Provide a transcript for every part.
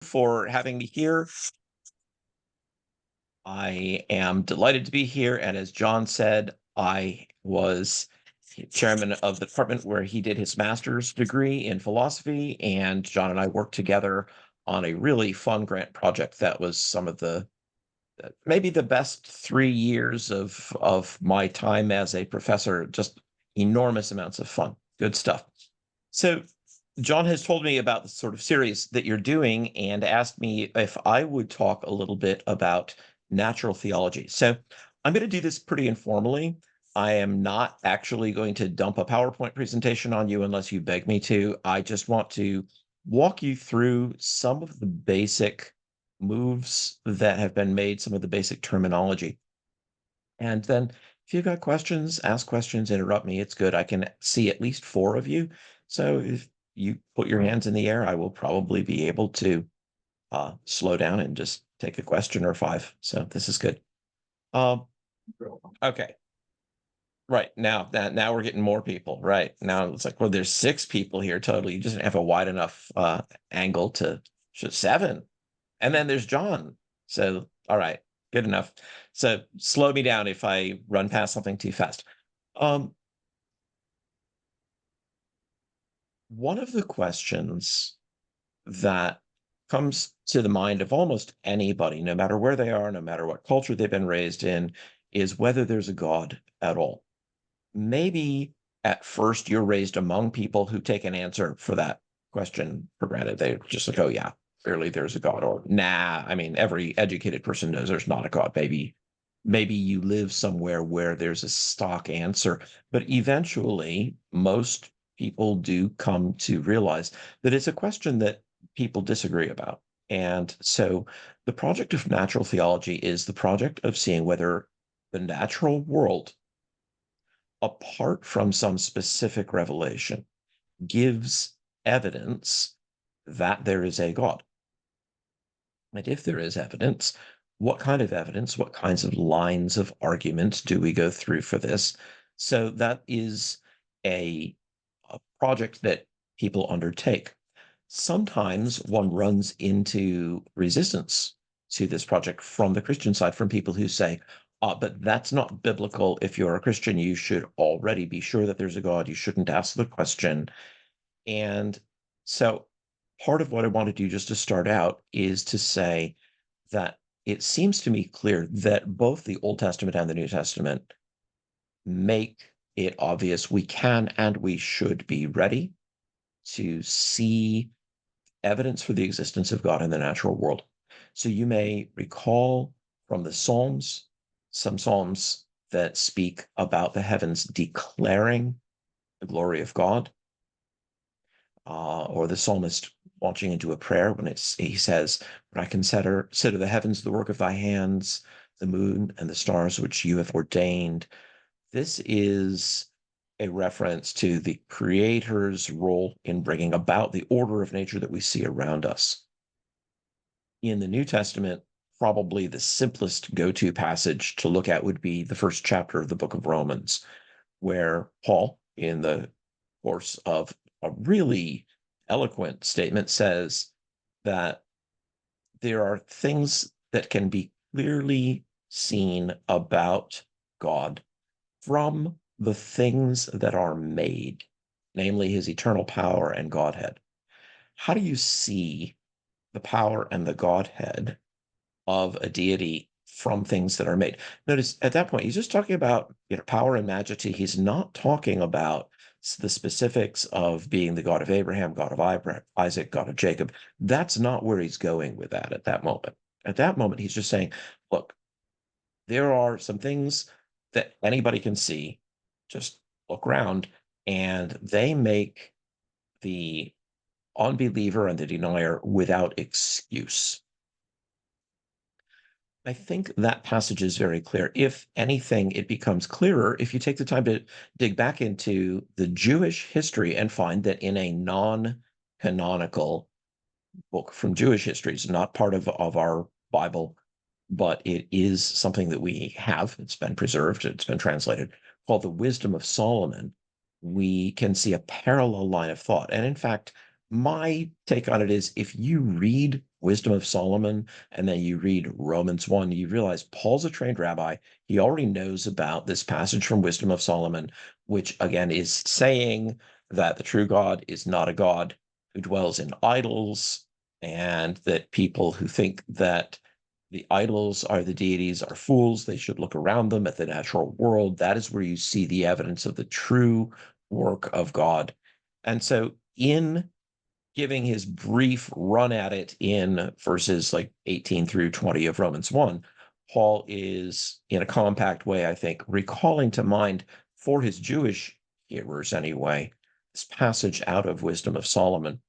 For having me here. I am delighted to be here. And as John said, I was chairman of the department where he did his master's degree in philosophy. And John and I worked together on a really fun grant project that was some of the maybe the best 3 years of my time as a professor. Just enormous amounts of fun. Good stuff. So John has told me about the sort of series that you're doing and asked me if I would talk a little bit about natural theology. So I'm going to do this pretty informally. I am not actually going to dump a PowerPoint presentation on you unless you beg me to. I just want to walk you through some of the basic moves that have been made, some of the basic terminology. And then if you've got questions, ask questions, interrupt me. It's good. I can see at least 4 of you. So if you put your hands in the air, I will probably be able to slow down and just take a question or 5. So this is good. Okay. Right. Now we're getting more people. Right. Now it's like, well, there's 6 people here totally. You just have a wide enough angle to 7. And then there's John. So, all right, good enough. So slow me down if I run past something too fast. One of the questions that comes to the mind of almost anybody, no matter where they are, no matter what culture they've been raised in, is whether there's a God at all. Maybe at first you're raised among people who take an answer for that question for granted. They're just like, oh, yeah, clearly there's a God. Or, nah, I mean, every educated person knows there's not a God. Maybe you live somewhere where there's a stock answer. But eventually, most people do come to realize that it's a question that people disagree about. And so the project of natural theology is the project of seeing whether the natural world, apart from some specific revelation, gives evidence that there is a God. And if there is evidence, what kind of evidence, what kinds of lines of argument do we go through for this? So that is a project that people undertake. Sometimes one runs into resistance to this project from the Christian side, from people who say, but that's not biblical. If you're a Christian, you should already be sure that there's a God. You shouldn't ask the question. And so part of what I want to do just to start out is to say that it seems to me clear that both the Old Testament and the New Testament make it obvious we can and we should be ready to see evidence for the existence of God in the natural world. So you may recall from the Psalms, some Psalms that speak about the heavens declaring the glory of God, or the psalmist launching into a prayer when he says, "When I consider the heavens, the work of thy hands, the moon and the stars which you have ordained." This is a reference to the creator's role in bringing about the order of nature that we see around us. In the New Testament, probably the simplest go-to passage to look at would be the first chapter of the book of Romans, where Paul, in the course of a really eloquent statement, says that there are things that can be clearly seen about God from the things that are made, namely his eternal power and Godhead. How do you see the power and the Godhead of a deity from things that are made? Notice at that point, he's just talking about power and majesty. He's not talking about the specifics of being the God of Abraham, God of Isaac, God of Jacob. That's not where he's going with that at that moment. At that moment, he's just saying, look, there are some things that anybody can see. Just look around, and they make the unbeliever and the denier without excuse. I think that passage is very clear. If anything, it becomes clearer if you take the time to dig back into the Jewish history and find that in a non-canonical book from Jewish history, it's not part of our Bible, but it is something that we have. It's been preserved, it's been translated, called the Wisdom of Solomon. We can see a parallel line of thought. And in fact, my take on it is if you read Wisdom of Solomon, and then you read Romans 1, you realize Paul's a trained rabbi. He already knows about this passage from Wisdom of Solomon, which again is saying that the true God is not a God who dwells in idols, and that people who think that the idols are the deities are fools. They should look around them at the natural world. That is where you see the evidence of the true work of God. And so, in giving his brief run at it in verses like 18 through 20 of Romans 1, Paul is, in a compact way, I think, recalling to mind for his Jewish hearers anyway, this passage out of Wisdom of Solomon.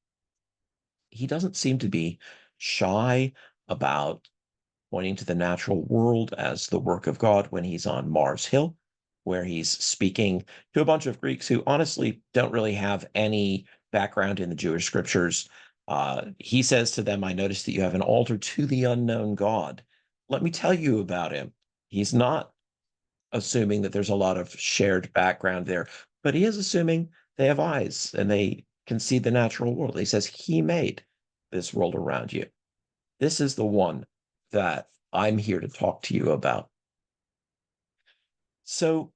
He doesn't seem to be shy about pointing to the natural world as the work of God when he's on Mars Hill, where he's speaking to a bunch of Greeks who honestly don't really have any background in the Jewish scriptures. He says to them, I noticed that you have an altar to the unknown God. Let me tell you about him. He's not assuming that there's a lot of shared background there, but he is assuming they have eyes and they can see the natural world. He says, he made this world around you. This is the one that I'm here to talk to you about. So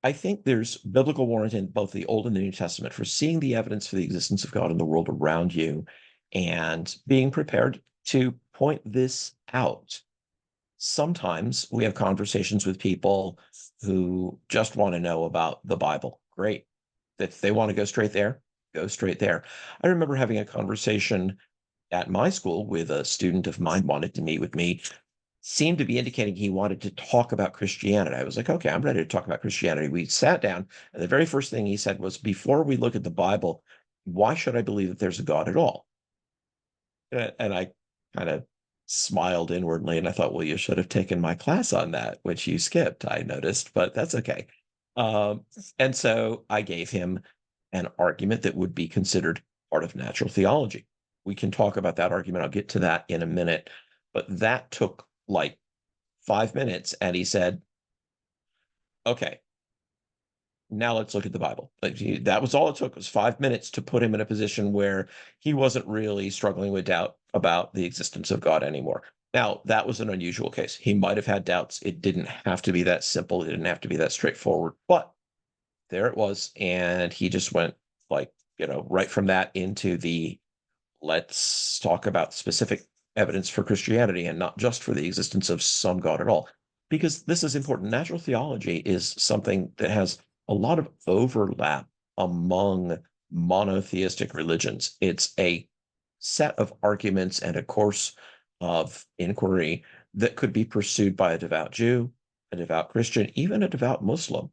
I think there's biblical warrant in both the Old and the New Testament for seeing the evidence for the existence of God in the world around you and being prepared to point this out. Sometimes we have conversations with people who just want to know about the Bible. Great. If they want to go straight there, go straight there. I remember having a conversation at my school with a student of mine wanted to meet with me, seemed to be indicating he wanted to talk about Christianity. I was like, okay, I'm ready to talk about Christianity. We sat down, and the very first thing he said was, before we look at the Bible, why should I believe that there's a God at all? And I kind of smiled inwardly, and I thought, well, you should have taken my class on that, which you skipped, I noticed, but that's okay. Um, and so I gave him an argument that would be considered part of natural theology. We can talk about that argument. I'll get to that in a minute. But that took like 5 minutes. And he said, okay, now let's look at the Bible. Like that was all it took, was 5 minutes to put him in a position where he wasn't really struggling with doubt about the existence of God anymore. Now, that was an unusual case. He might have had doubts. It didn't have to be that simple. It didn't have to be that straightforward. But there it was. And he just went like, right from that into the let's talk about specific evidence for Christianity and not just for the existence of some God at all. Because this is important. Natural theology is something that has a lot of overlap among monotheistic religions. It's a set of arguments and a course of inquiry that could be pursued by a devout Jew, a devout Christian, even a devout Muslim.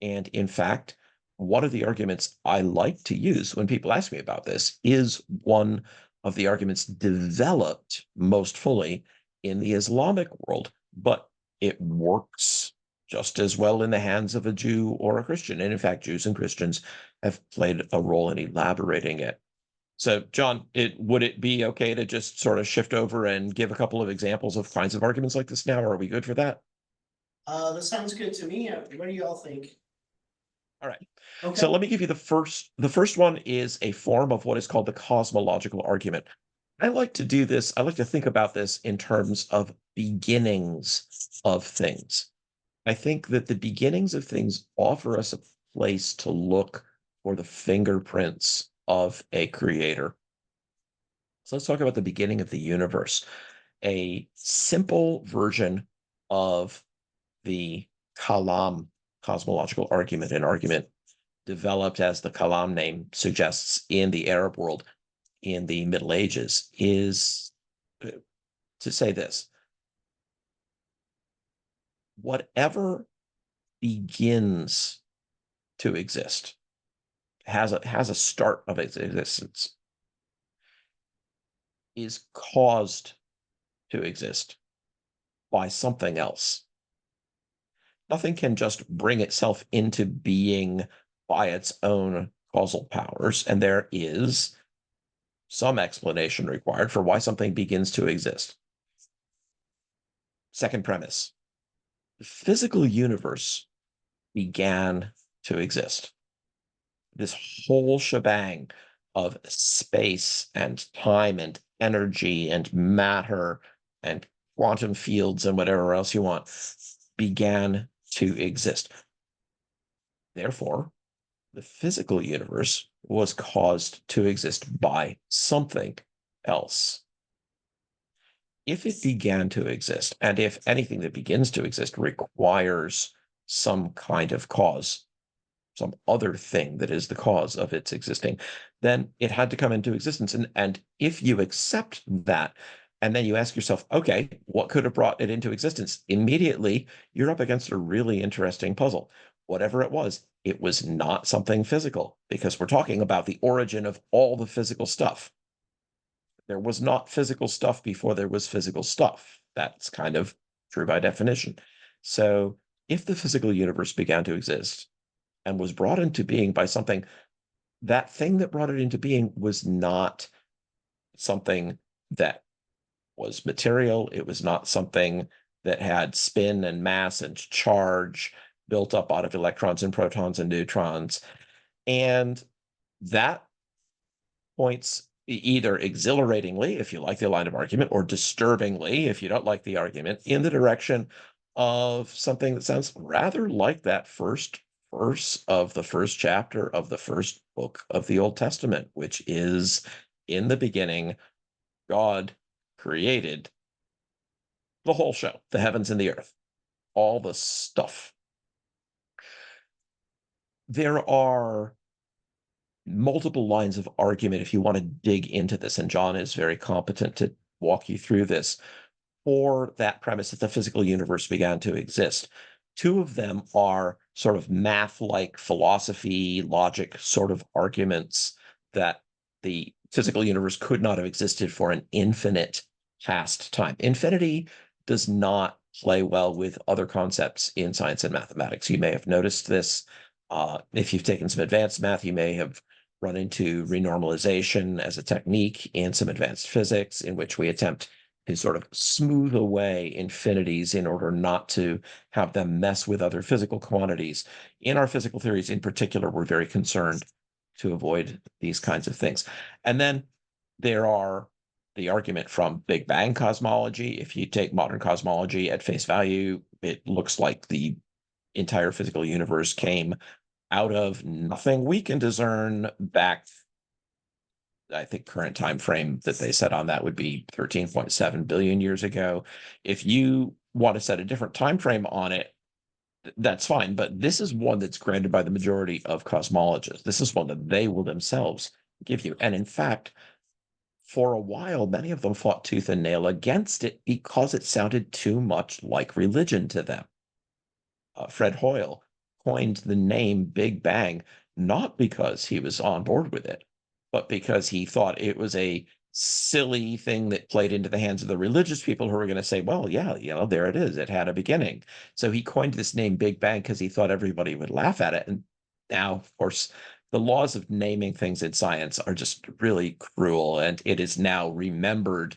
And in fact, one of the arguments I like to use when people ask me about this is one of the arguments developed most fully in the Islamic world, but it works just as well in the hands of a Jew or a Christian. And in fact, Jews and Christians have played a role in elaborating it. So, John, would it be okay to just sort of shift over and give a couple of examples of kinds of arguments like this now? Are we good for that? That sounds good to me. What do y'all think? All right. So Okay. let me give you the first. The first one is a form of what is called the cosmological argument. I like to do this. I like to think about this in terms of beginnings of things. I think that the beginnings of things offer us a place to look for the fingerprints of a creator. So let's talk about the beginning of the universe. A simple version of the Kalam cosmological argument, an argument developed, as the Kalam name suggests, in the Arab world in the Middle Ages, is to say this: whatever begins to exist has a start of its existence, is caused to exist by something else. Nothing can just bring itself into being by its own causal powers, and there is some explanation required for why something begins to exist. Second premise: the physical universe began to exist. This whole shebang of space and time and energy and matter and quantum fields and whatever else you want began to exist. Therefore, the physical universe was caused to exist by something else. If it began to exist, and if anything that begins to exist requires some kind of cause, some other thing that is the cause of its existing, then it had to come into existence. And if you accept that, and then you ask yourself, okay, what could have brought it into existence? Immediately, you're up against a really interesting puzzle. Whatever it was not something physical, because we're talking about the origin of all the physical stuff. There was not physical stuff before there was physical stuff. That's kind of true by definition. So if the physical universe began to exist and was brought into being by something, that thing that brought it into being was not something that was material. It was not something that had spin and mass and charge built up out of electrons and protons and neutrons. And that points either exhilaratingly, if you like the line of argument, or disturbingly, if you don't like the argument, in the direction of something that sounds rather like that first verse of the first chapter of the first book of the Old Testament, which is, in the beginning, God created the whole show, the heavens and the earth, all the stuff. There are multiple lines of argument if you want to dig into this, and John is very competent to walk you through this, for that premise that the physical universe began to exist. Two of them are sort of math-like philosophy, logic sort of arguments that the physical universe could not have existed for an infinite past time. Infinity does not play well with other concepts in science and mathematics. You may have noticed this. If you've taken some advanced math, you may have run into renormalization as a technique in some advanced physics, in which we attempt to sort of smooth away infinities in order not to have them mess with other physical quantities. In our physical theories in particular, we're very concerned to avoid these kinds of things. And then there are the argument from Big Bang cosmology. If you take modern cosmology at face value, it looks like the entire physical universe came out of nothing we can discern back. I think current time frame that they set on that would be 13.7 billion years ago. If you want to set a different time frame on it, that's fine. But this is one that's granted by the majority of cosmologists. This is one that they will themselves give you. And in fact, for a while, many of them fought tooth and nail against it because it sounded too much like religion to them. Fred Hoyle coined the name Big Bang not because he was on board with it, but because he thought it was a silly thing that played into the hands of the religious people who were going to say, well, yeah, there it is. It had a beginning. So he coined this name Big Bang because he thought everybody would laugh at it. And now, of course, the laws of naming things in science are just really cruel. And it is now remembered,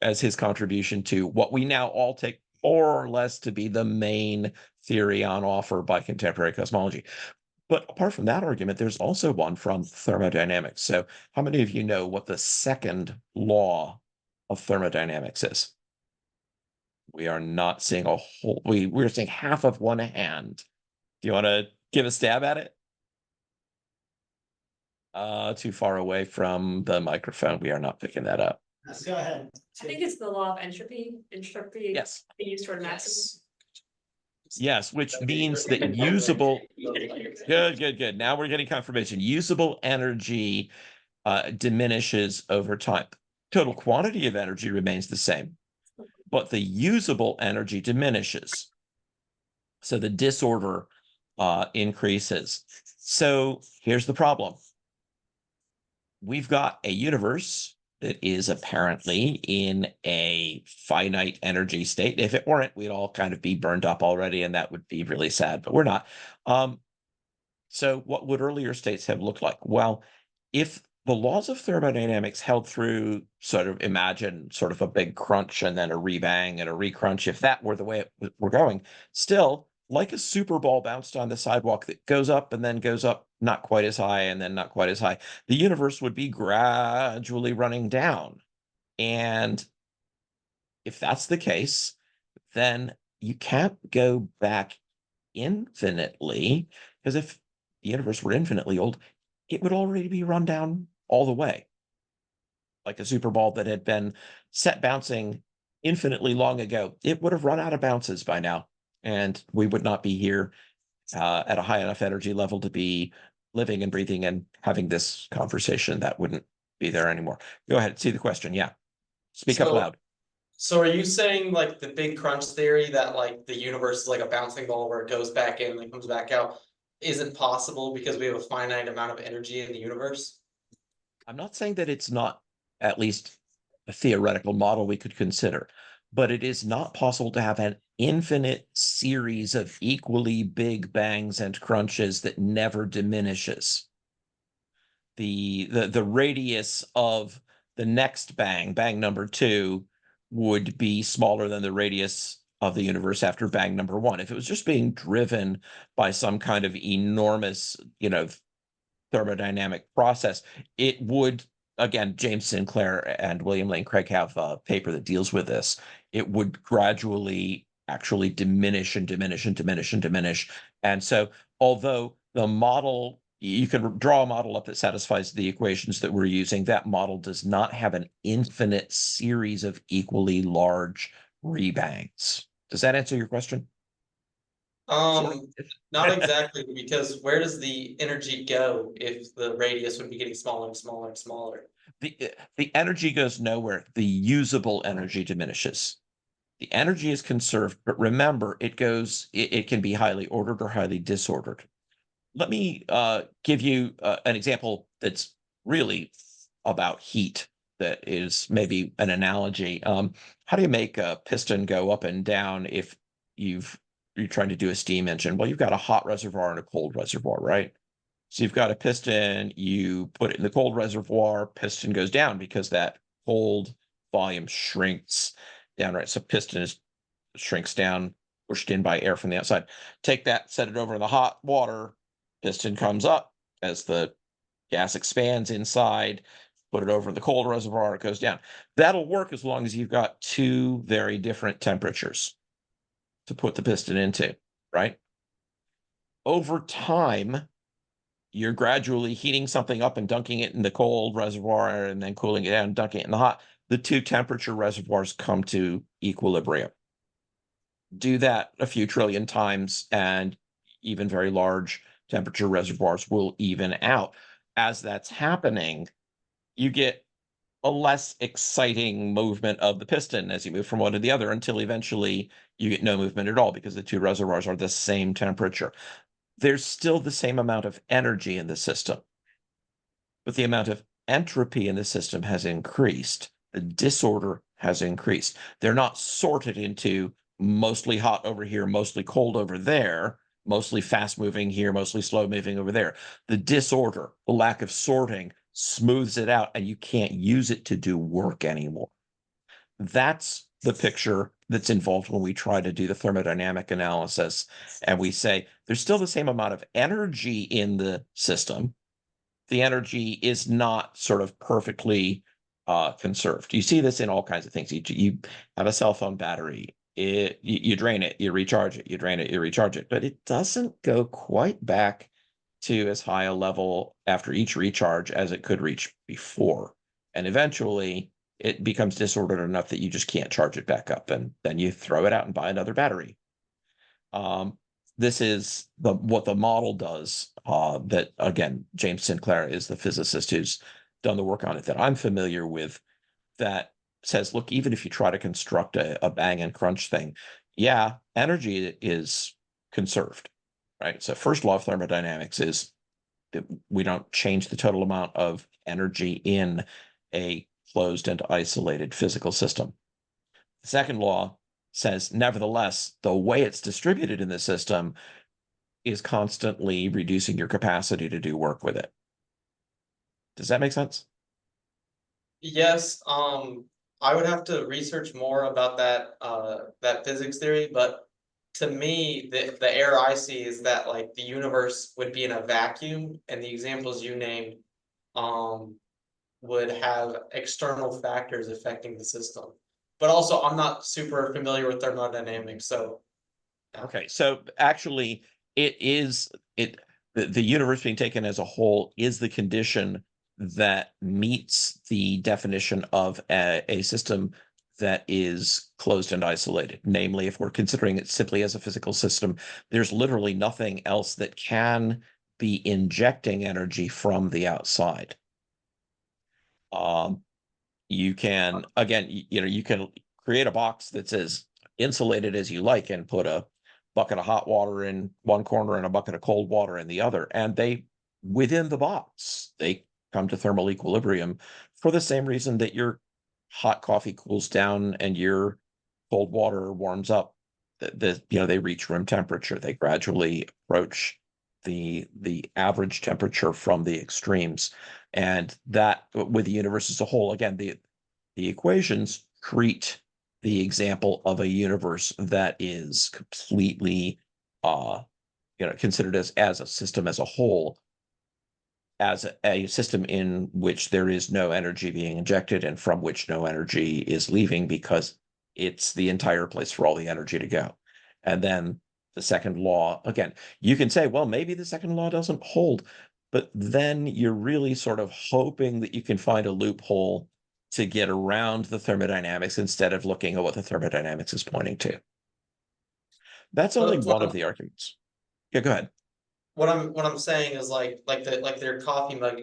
as his contribution to what we now all take more or less to be the main theory on offer by contemporary cosmology. But apart from that argument, there's also one from thermodynamics. So how many of you know what the second law of thermodynamics is? We are not seeing a whole, we're seeing half of one hand. Do you want to give a stab at it? Too far away from the microphone. We are not picking that up. Go ahead. I think it's the law of entropy. Entropy Yes. being used toward maximum. Yes, which means that usable, good. Now we're getting confirmation. Usable energy diminishes over time. Total quantity of energy remains the same, but the usable energy diminishes. So the disorder increases. So here's the problem. We've got a universe that is apparently in a finite energy state. If it weren't, we'd all kind of be burned up already, and that would be really sad, but we're not. So what would earlier states have looked like? Well, if the laws of thermodynamics held through, sort of imagine sort of a big crunch and then a rebang and a recrunch, if that were the way we're going, still, like a super ball bounced on the sidewalk that goes up and then goes up not quite as high, and then not quite as high. The universe would be gradually running down. And if that's the case, then you can't go back infinitely, because if the universe were infinitely old, it would already be run down all the way. Like a super ball that had been set bouncing infinitely long ago, it would have run out of bounces by now, and we would not be here at a high enough energy level to be living and breathing and having this conversation. That wouldn't be there anymore. Go ahead, see the question. Yeah, speak up So, loud. so are you saying like the big crunch theory that like the universe is like a bouncing ball where it goes back in and then comes back out isn't possible because we have a finite amount of energy in the universe? I'm not saying that it's not at least a theoretical model we could consider, but it is not possible to have an infinite series of equally big bangs and crunches that never diminishes. The radius of the next bang, bang number 2, would be smaller than the radius of the universe after bang number 1. If it was just being driven by some kind of enormous, thermodynamic process, it would, again, James Sinclair and William Lane Craig have a paper that deals with this. It would gradually actually diminish and diminish and diminish and diminish. And so, although the model, you can draw a model up that satisfies the equations that we're using, that model does not have an infinite series of equally large rebangs. Does that answer your question? Not exactly, because where does the energy go if the radius would be getting smaller and smaller and smaller? The energy goes nowhere. The usable energy diminishes. The energy is conserved, but remember, it can be highly ordered or highly disordered. Let me give you an example that's really about heat, that is maybe an analogy. How do you make a piston go up and down if you're trying to do a steam engine? Well, you've got a hot reservoir and a cold reservoir, right? So you've got a piston, you put it in the cold reservoir, piston goes down because that cold volume shrinks down, right? So shrinks down, pushed in by air from the outside. Take that, set it over in the hot water, piston comes up as the gas expands inside, put it over the cold reservoir, it goes down. That'll work as long as you've got two very different temperatures to put the piston into, right? Over time, you're gradually heating something up and dunking it in the cold reservoir and then cooling it down and dunking it in the hot. The two temperature reservoirs come to equilibrium. Do that a few trillion times, and even very large temperature reservoirs will even out. As that's happening, you get a less exciting movement of the piston as you move from one to the other, until eventually you get no movement at all because the two reservoirs are the same temperature. There's still the same amount of energy in the system, but the amount of entropy in the system has increased. The disorder has increased. They're not sorted into mostly hot over here, mostly cold over there, mostly fast moving here, mostly slow moving over there. The disorder, the lack of sorting, smooths it out, and you can't use it to do work anymore. That's the picture that's involved when we try to do the thermodynamic analysis. And we say there's still the same amount of energy in the system. The energy is not sort of perfectly conserved. You see this in all kinds of things. You have a cell phone battery. You drain it, you recharge it, you drain it, you recharge it, but it doesn't go quite back to as high a level after each recharge as it could reach before. And eventually it becomes disordered enough that you just can't charge it back up, and then you throw it out and buy another battery. This is what the model does. That, again, James Sinclair is the physicist who's done the work on it that I'm familiar with, that says, look, even if you try to construct a bang and crunch thing, yeah, energy is conserved, right? So first law of thermodynamics is that we don't change the total amount of energy in a closed and isolated physical system. The second law says, nevertheless, the way it's distributed in the system is constantly reducing your capacity to do work with it. Does that make sense? Yes, I would have to research more about that that physics theory, but to me, the error I see is that like the universe would be in a vacuum, and the examples you named, would have external factors affecting the system. But also, I'm not super familiar with thermodynamics, so. Okay, so actually, the universe being taken as a whole is the condition that meets the definition of a system that is closed and isolated. Namely, if we're considering it simply as a physical system, there's literally nothing else that can be injecting energy from the outside. You can, again, you can create a box that's as insulated as you like and put a bucket of hot water in one corner and a bucket of cold water in the other, and within the box, they come to thermal equilibrium for the same reason that your hot coffee cools down and your cold water warms up. They reach room temperature. They gradually approach the average temperature from the extremes. And that, with the universe as a whole, again, the equations treat the example of a universe that is completely considered as a system as a whole, as a system in which there is no energy being injected and from which no energy is leaving, because it's the entire place for all the energy to go. And then the second law, again, you can say, well, maybe the second law doesn't hold, but then you're really sort of hoping that you can find a loophole to get around the thermodynamics instead of looking at what the thermodynamics is pointing to. That's only one of the arguments. Yeah, go ahead. What I'm saying is like their coffee mug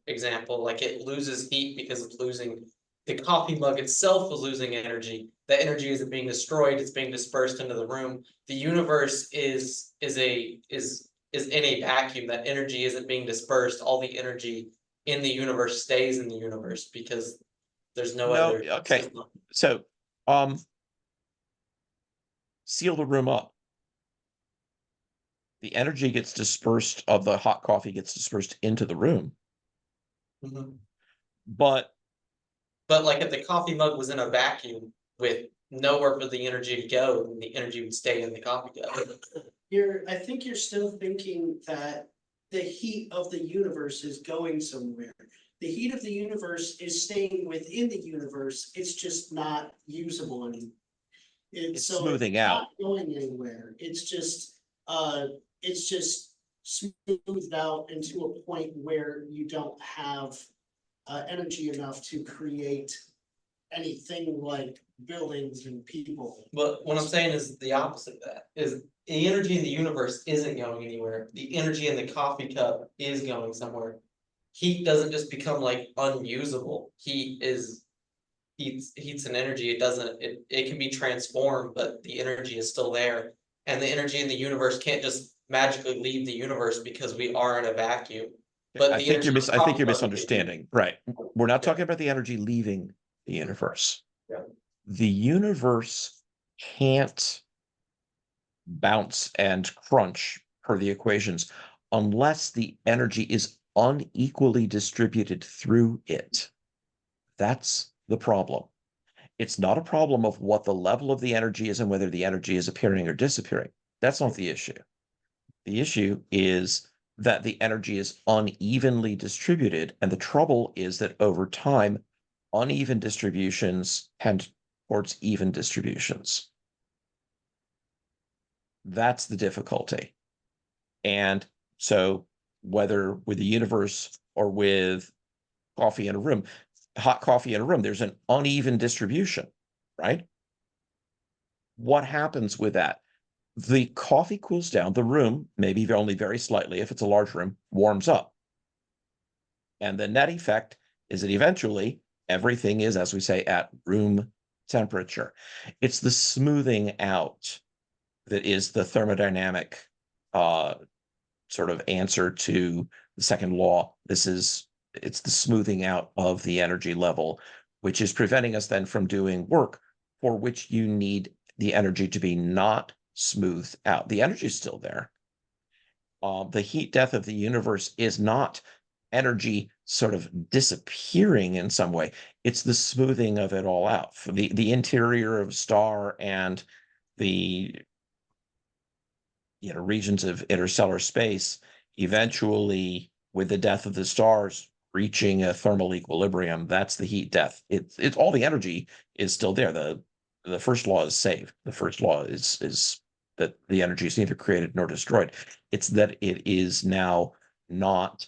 example, like it loses heat because it's losing, the coffee mug itself is losing energy. The energy isn't being destroyed, it's being dispersed into the room. The universe is in a vacuum. That energy isn't being dispersed. All the energy in the universe stays in the universe because there's no other okay system. So seal the room up. The energy gets dispersed of the hot coffee gets dispersed into the room. Mhm. But like if the coffee mug was in a vacuum with nowhere for the energy to go, then the energy would stay in the coffee cup. I think you're still thinking that the heat of the universe is going somewhere. The heat of the universe is staying within the universe, it's just not usable anymore. It's So smoothing it's out. not going anywhere, it's just smoothed out into a point where you don't have energy enough to create anything like buildings and people. But what I'm saying is the opposite of that, is the energy in the universe isn't going anywhere. The energy in the coffee cup is going somewhere. Heat doesn't just become like unusable. Heat's an energy. It can be transformed, but the energy is still there. And the energy in the universe can't just magically leave the universe because we are in a vacuum. But I think you're coffee mug misunderstanding. Right. We're not talking about the energy leaving the universe. Yeah. The universe can't bounce and crunch per the equations unless the energy is unequally distributed through it. That's the problem. It's not a problem of what the level of the energy is and whether the energy is appearing or disappearing. That's not the issue. The issue is that the energy is unevenly distributed, and the trouble is that over time, uneven distributions tend towards even distributions. That's the difficulty. And so whether with the universe or with coffee in a room, hot coffee in a room, there's an uneven distribution, right? What happens with that? The coffee cools down, the room, maybe only very slightly, if it's a large room, warms up. And the net effect is that eventually everything is, as we say, at room temperature. It's the smoothing out that is the thermodynamic sort of answer to the second law. It's the smoothing out of the energy level, which is preventing us then from doing work for which you need the energy to be not smoothed out. The energy is still there. The heat death of the universe is not energy sort of disappearing in some way. It's the smoothing of it all out. For the interior of a star and the regions of interstellar space, eventually with the death of the stars reaching a thermal equilibrium, that's the heat death. It's all the energy is still there. The first law is saved. The first law is that the energy is neither created nor destroyed. It's that it is now not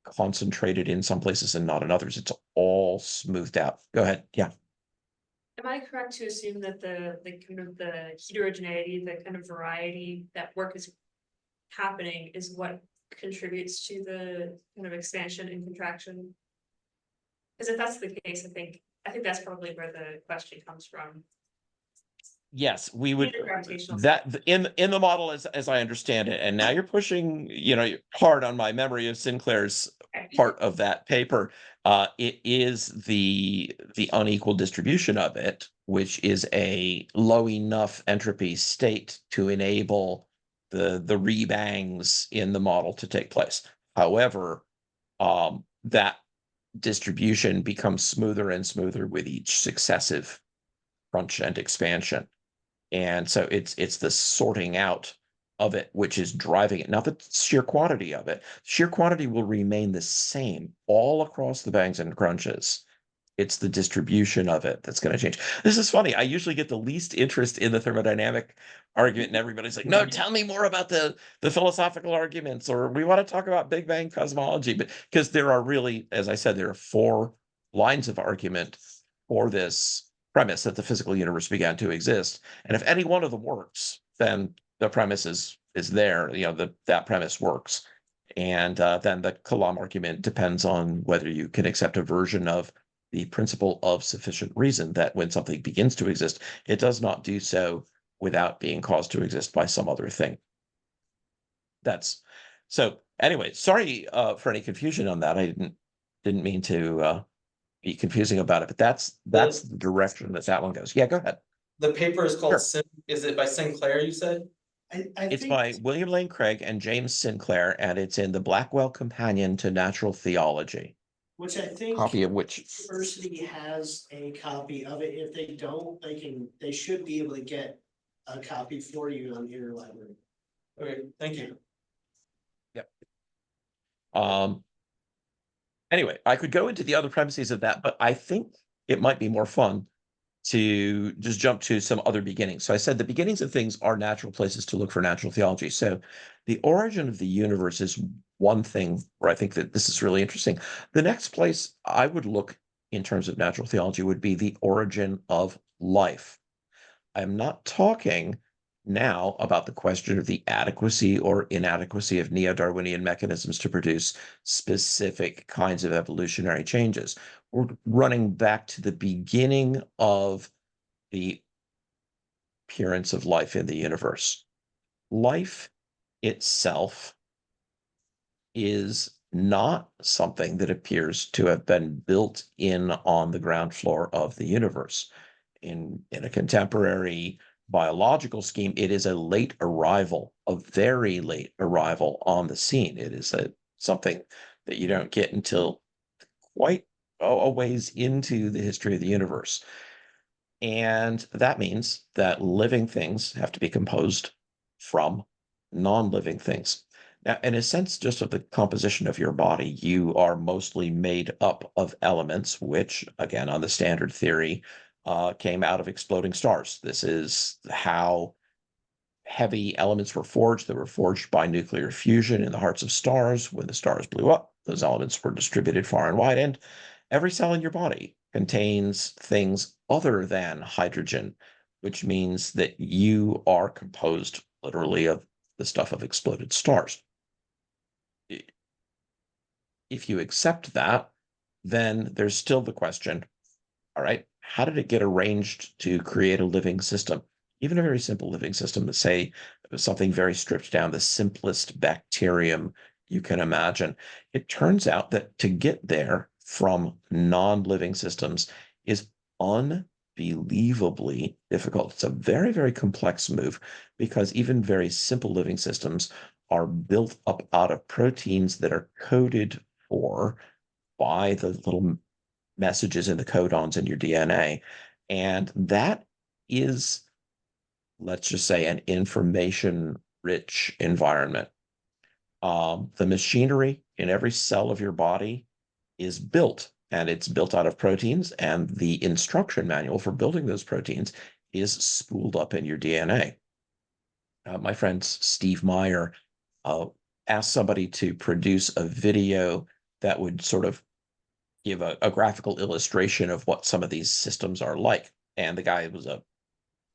concentrated in some places and not in others. It's all smoothed out. Go ahead. Yeah. Am I correct to assume that the kind of the heterogeneity, the kind of variety that work is happening is what contributes to the kind of expansion and contraction? Because if that's the case, I think that's probably where the question comes from. Yes, we would Either gravitational that in the model as I understand it, and now you're pushing, hard on my memory of Sinclair's part of that paper. It is the unequal distribution of it, which is a low enough entropy state to enable the rebangs in the model to take place. However, that distribution becomes smoother and smoother with each successive crunch and expansion. And so it's the sorting out of it which is driving it, not the sheer quantity of it. Sheer quantity will remain the same all across the bangs and crunches. It's the distribution of it that's going to change. This is funny. I usually get the least interest in the thermodynamic argument, and everybody's like, no, tell me more about the philosophical arguments, or we want to talk about Big Bang cosmology. But because there are really, as I said, there are 4 lines of argument for this premise that the physical universe began to exist. And if any one of them works, then the premise is there, that premise works. And then the Kalam argument depends on whether you can accept a version of the principle of sufficient reason, that when something begins to exist, it does not do so without being caused to exist by some other thing. That's so anyway, sorry for any confusion on that. I didn't mean to be confusing about it, but that's the direction that one goes. Yeah, go ahead. The paper is called, Sure. Is it by Sinclair, you said? It's by William Lane Craig and James Sinclair, and it's in the Blackwell Companion to Natural Theology. Which I think. Copy of which University has a copy of it. If they don't, they should be able to get a copy for you on your library. Okay, thank you. Yep. Anyway, I could go into the other premises of that, but I think it might be more fun to just jump to some other beginnings. So I said the beginnings of things are natural places to look for natural theology. So the origin of the universe is one thing where I think that this is really interesting. The next place I would look in terms of natural theology would be the origin of life. I'm not talking now about the question of the adequacy or inadequacy of neo-Darwinian mechanisms to produce specific kinds of evolutionary changes. We're running back to the beginning of the appearance of life in the universe. Life itself is not something that appears to have been built in on the ground floor of the universe. In a contemporary biological scheme, it is a late arrival, a very late arrival on the scene. It is something that you don't get until quite a ways into the history of the universe. And that means that living things have to be composed from non-living things. Now, in a sense, just of the composition of your body, you are mostly made up of elements, which, again, on the standard theory, came out of exploding stars. This is how heavy elements were forged. They were forged by nuclear fusion in the hearts of stars. When the stars blew up, those elements were distributed far and wide. And every cell in your body contains things other than hydrogen, which means that you are composed literally of the stuff of exploded stars. If you accept that, then there's still the question, all right, how did it get arranged to create a living system? Even a very simple living system, to say it was something very stripped down, the simplest bacterium you can imagine. It turns out that to get there from non-living systems is unbelievably difficult. It's a very, very complex move, because even very simple living systems are built up out of proteins that are coded for by the little messages in the codons in your DNA. And that is, let's just say, an information rich environment. The machinery in every cell of your body is built, and it's built out of proteins, and the instruction manual for building those proteins is spooled up in your DNA. My friend Steve Meyer uh, asked somebody to produce a video that would sort of give a graphical illustration of what some of these systems are like. And the guy was a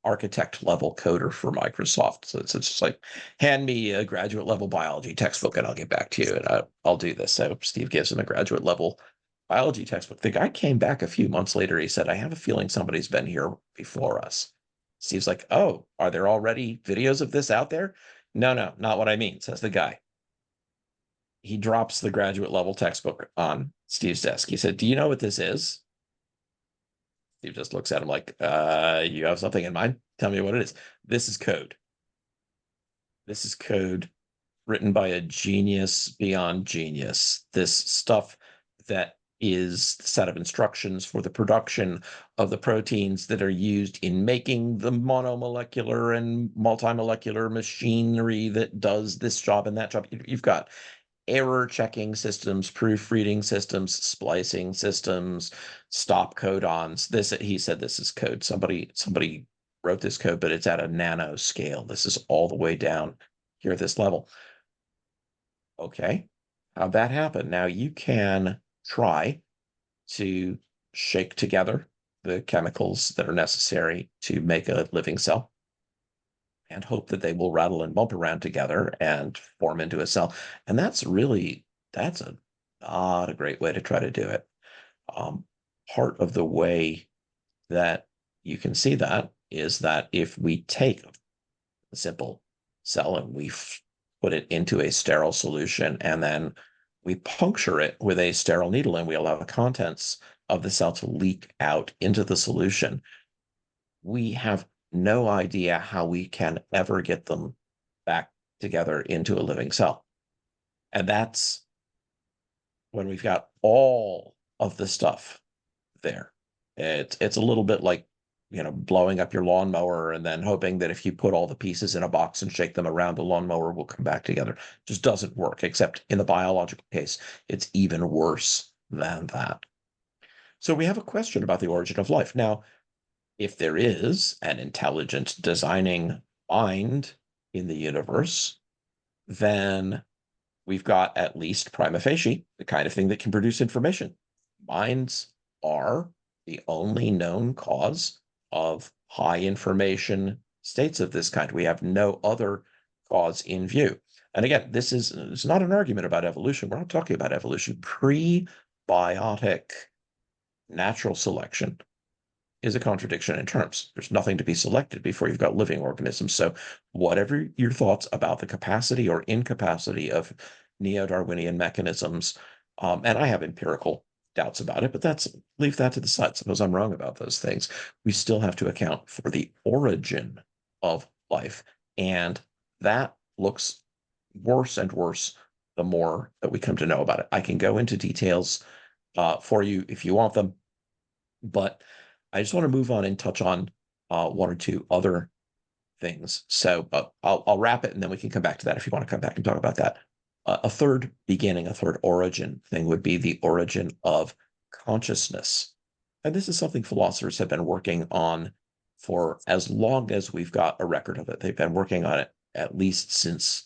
architect level coder for Microsoft. So it's just like, hand me a graduate level biology textbook and I'll get back to you. And I'll do this. So Steve gives him a graduate level biology textbook. The guy came back a few months later. He said, I have a feeling somebody's been here before us. Steve's like, oh, are there already videos of this out there? No, not what I mean, says the guy. He drops the graduate level textbook on Steve's desk. He said, do you know what this is? Steve just looks at him like, you have something in mind? Tell me what it is. This is code. This is code written by a genius beyond genius. This stuff that is the set of instructions for the production of the proteins that are used in making the monomolecular and multimolecular machinery that does this job and that job. You've got error checking systems, proofreading systems, splicing systems, stop codons. This, he said, this is code. Somebody wrote this code, but it's at a nano scale. This is all the way down here at this level. Okay, how'd that happen? Now you can try to shake together the chemicals that are necessary to make a living cell and hope that they will rattle and bump around together and form into a cell. And that's not a great way to try to do it. Part of the way that you can see that is that if we take a simple cell and we put it into a sterile solution and then we puncture it with a sterile needle and we allow the contents of the cell to leak out into the solution, we have no idea how we can ever get them back together into a living cell. And that's when we've got all of the stuff there. It's a little bit like, blowing up your lawnmower and then hoping that if you put all the pieces in a box and shake them around, the lawnmower will come back together. Just doesn't work, except in the biological case, it's even worse than that. So we have a question about the origin of life. Now, if there is an intelligent designing mind in the universe, then we've got at least prima facie the kind of thing that can produce information. Minds are the only known cause of high information states of this kind. We have no other cause in view. And again, it's not an argument about evolution. We're not talking about evolution. Prebiotic natural selection is a contradiction in terms. There's nothing to be selected before you've got living organisms. So whatever your thoughts about the capacity or incapacity of neo-Darwinian mechanisms, and I have empirical doubts about it, but leave that to the side. Suppose I'm wrong about those things. We still have to account for the origin of life. And that looks worse and worse the more that we come to know about it. I can go into details for you if you want them, but I just want to move on and touch on one or two other things. So I'll wrap it and then we can come back to that if you want to come back and talk about that. A third origin thing would be the origin of consciousness. And this is something philosophers have been working on for as long as we've got a record of it. They've been working on it at least since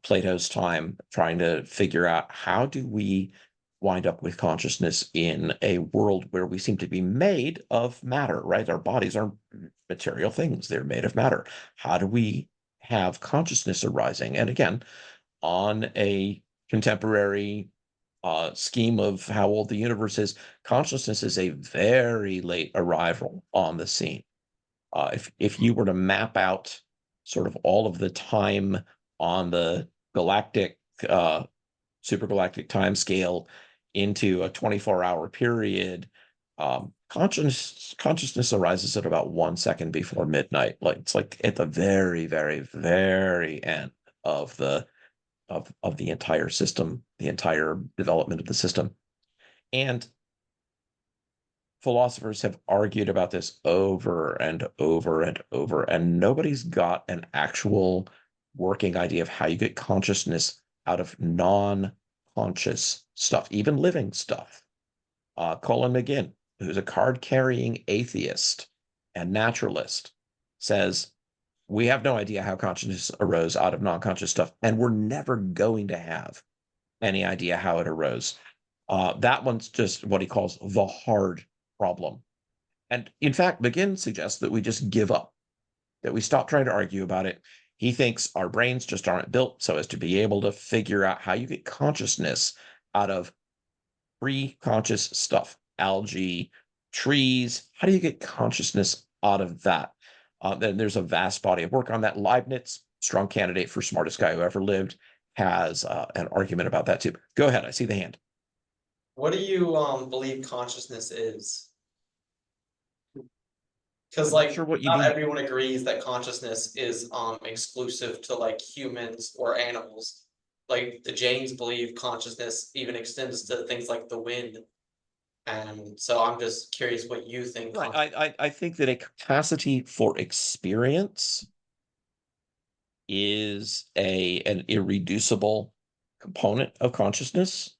Plato's time, trying to figure out how do we wind up with consciousness in a world where we seem to be made of matter, right? Our bodies are material things. They're made of matter. How do we have consciousness arising? And again, on a contemporary scheme of how old the universe is, consciousness is a very late arrival on the scene. If you were to map out sort of all of the time on the galactic, supergalactic time scale into a 24-hour period, consciousness arises at about 1 second before midnight. It's like at the very, very, very end of the entire system, the entire development of the system. And philosophers have argued about this over and over and over, and nobody's got an actual working idea of how you get consciousness out of non-conscious stuff, even living stuff. Colin McGinn, who's a card-carrying atheist and naturalist, says, we have no idea how consciousness arose out of non-conscious stuff, and we're never going to have any idea how it arose. That one's just what he calls the hard problem. And in fact, McGinn suggests that we just give up, that we stop trying to argue about it. He thinks our brains just aren't built so as to be able to figure out how you get consciousness out of pre-conscious stuff, algae, trees. How do you get consciousness out of that? Then there's a vast body of work on that. Leibniz, strong candidate for smartest guy who ever lived, has an argument about that too. Go ahead. I see the hand. What do you believe consciousness is? Because I'm not like sure what you not mean. everyone agrees that consciousness is exclusive to like humans or animals. Like the Jains believe consciousness even extends to things like the wind. And so I'm just curious what you think. Right. I think that a capacity for experience is an irreducible component of consciousness.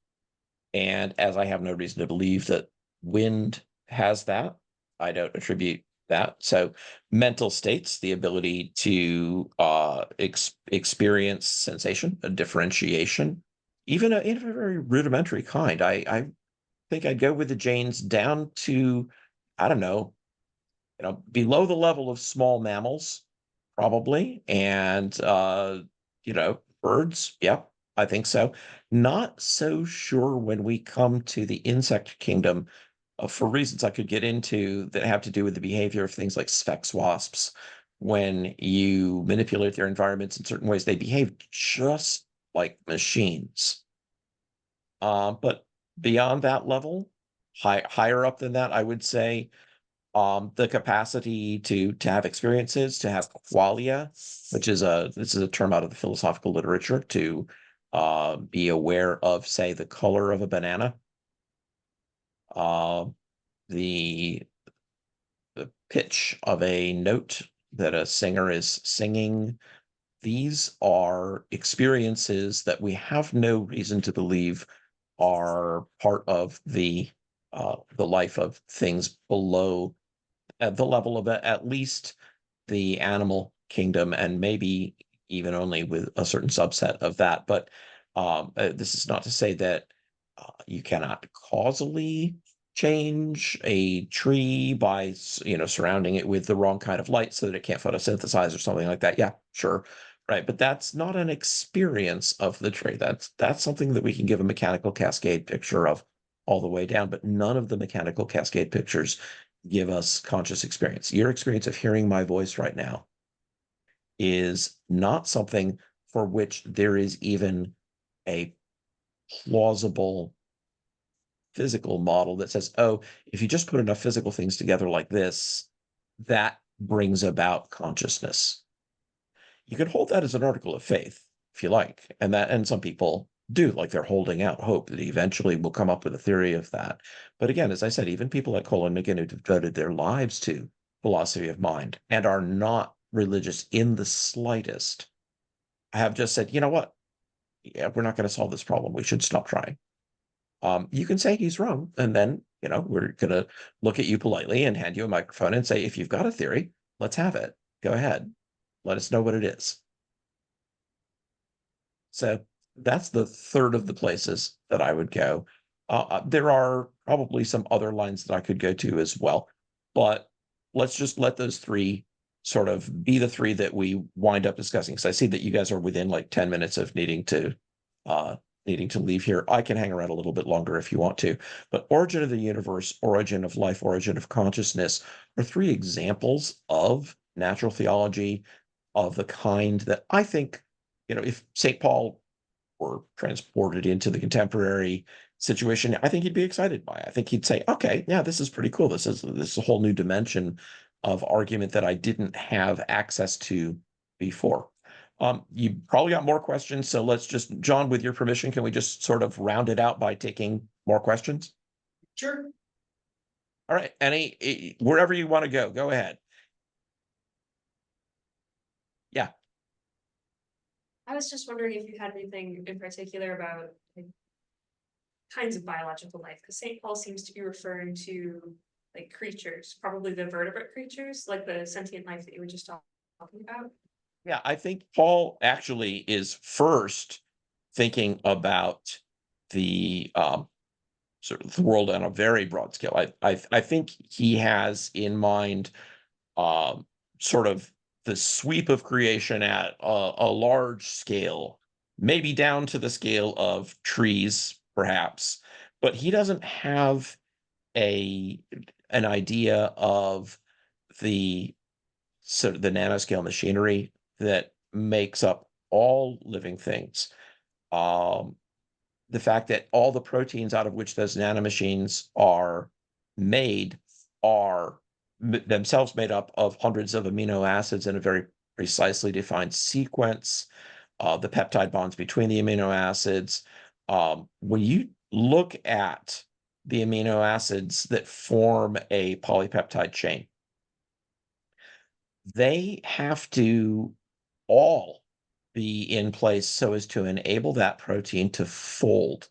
And as I have no reason to believe that wind has that, I don't attribute that. So mental states, the ability to experience sensation, a differentiation, even in a very rudimentary kind. I think I'd go with the Janes down to, I don't know, below the level of small mammals, probably, and birds. Yep, I think so. Not so sure when we come to the insect kingdom, for reasons I could get into that have to do with the behavior of things like sphex wasps. When you manipulate their environments in certain ways, they behave just like machines. But beyond that level, higher up than that, I would say the capacity to have experiences, to have qualia, which is this is a term out of the philosophical literature, to be aware of, say, the color of a banana, uh, the the pitch of a note that a singer is singing. These are experiences that we have no reason to believe are part of the life of things below at the level of at least the animal kingdom, and maybe even only with a certain subset of that. But this is not to say that you cannot causally change a tree by surrounding it with the wrong kind of light so that it can't photosynthesize or something like that. Yeah, sure. Right, but that's not an experience of the tree. That's something that we can give a mechanical cascade picture of all the way down, but none of the mechanical cascade pictures give us conscious experience. Your experience of hearing my voice right now is not something for which there is even a plausible physical model that says, oh, if you just put enough physical things together like this, that brings about consciousness. You can hold that as an article of faith if you like, and some people do, like they're holding out hope that eventually we'll come up with a theory of that. But again, as I said, even people like Colin McGinn who devoted their lives to philosophy of mind and are not religious in the slightest have just said, you know what? Yeah, we're not going to solve this problem. We should stop trying. You can say he's wrong, and then we're going to look at you politely and hand you a microphone and say, if you've got a theory, let's have it. Go ahead. Let us know what it is. So that's the third of the places that I would go. There are probably some other lines that I could go to as well, but let's just let those three sort of be the three that we wind up discussing. Because I see that you guys are within like 10 minutes of needing to leave here. I can hang around a little bit longer if you want to. But origin of the universe, origin of life, origin of consciousness are three examples of natural theology of the kind that I think, if St. Paul were transported into the contemporary situation, I think he'd be excited by it. I think he'd say, okay, yeah, this is pretty cool. This is a whole new dimension of argument that I didn't have access to before. You probably got more questions, so let's just, John, with your permission, can we just sort of round it out by taking more questions? Sure. All right, wherever you want to go ahead. Yeah. I was just wondering if you had anything in particular about like, kinds of biological life, because St. Paul seems to be referring to like creatures, probably the vertebrate creatures, like the sentient life that you were just talking about. Yeah, I think Paul actually is first thinking about the sort of the world on a very broad scale. I think he has in mind um, sort of the sweep of creation at a large scale, maybe down to the scale of trees, perhaps, but he doesn't have a an idea of the sort of the nanoscale machinery that makes up all living things. Um, the fact that all the proteins out of which those nanomachines are made are themselves made up of hundreds of amino acids in a very precisely defined sequence, the peptide bonds between the amino acids. When you look at the amino acids that form a polypeptide chain, they have to all be in place so as to enable that protein to fold.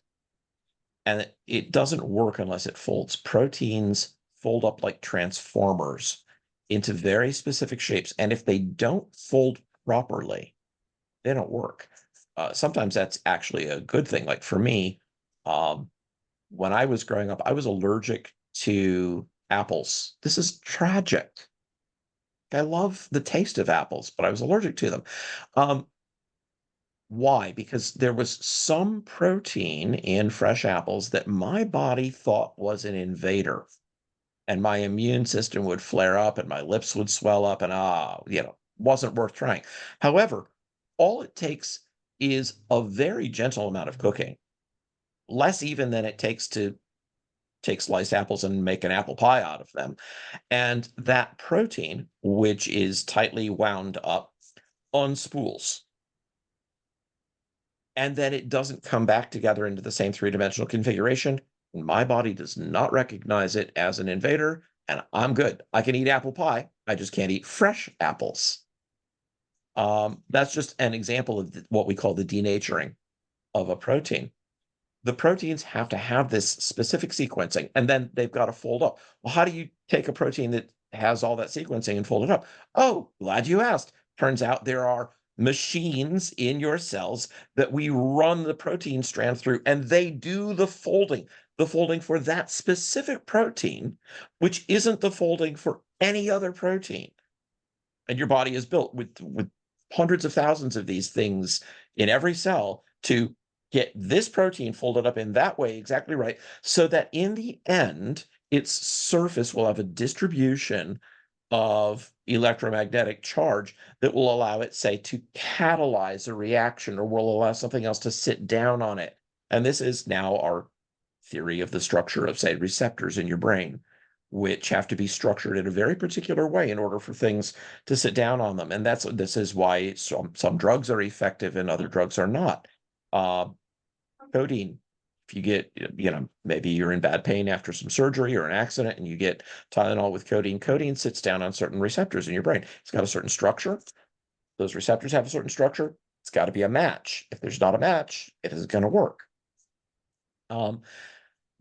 And it doesn't work unless it folds. Proteins fold up like transformers into very specific shapes. And if they don't fold properly, they don't work. Sometimes that's actually a good thing. Like for me, um, when I was growing up, I was allergic to apples. This is tragic. I love the taste of apples, but I was allergic to them. Um, why? Because there was some protein in fresh apples that my body thought was an invader, and my immune system would flare up and my lips would swell up and wasn't worth trying. However, all it takes is a very gentle amount of cooking, less even than it takes to take sliced apples and make an apple pie out of them. And that protein, which is tightly wound up, unspools. And then it doesn't come back together into the same three-dimensional configuration. My body does not recognize it as an invader, and I'm good. I can eat apple pie. I just can't eat fresh apples. That's just an example of what we call the denaturing of a protein. The proteins have to have this specific sequencing, and then they've got to fold up. Well, how do you take a protein that has all that sequencing and fold it up? Oh, glad you asked. Turns out there are machines in your cells that we run the protein strand through, and they do the folding for that specific protein, which isn't the folding for any other protein. And your body is built with hundreds of thousands of these things in every cell to get this protein folded up in that way exactly right, so that in the end, its surface will have a distribution of electromagnetic charge that will allow it, say, to catalyze a reaction or will allow something else to sit down on it. And this is now our theory of the structure of, say, receptors in your brain, which have to be structured in a very particular way in order for things to sit down on them. And this is why some drugs are effective and other drugs are not. Codeine, if you get, maybe you're in bad pain after some surgery or an accident and you get Tylenol with codeine sits down on certain receptors in your brain. It's got a certain structure. Those receptors have a certain structure. It's got to be a match. If there's not a match, it isn't going to work.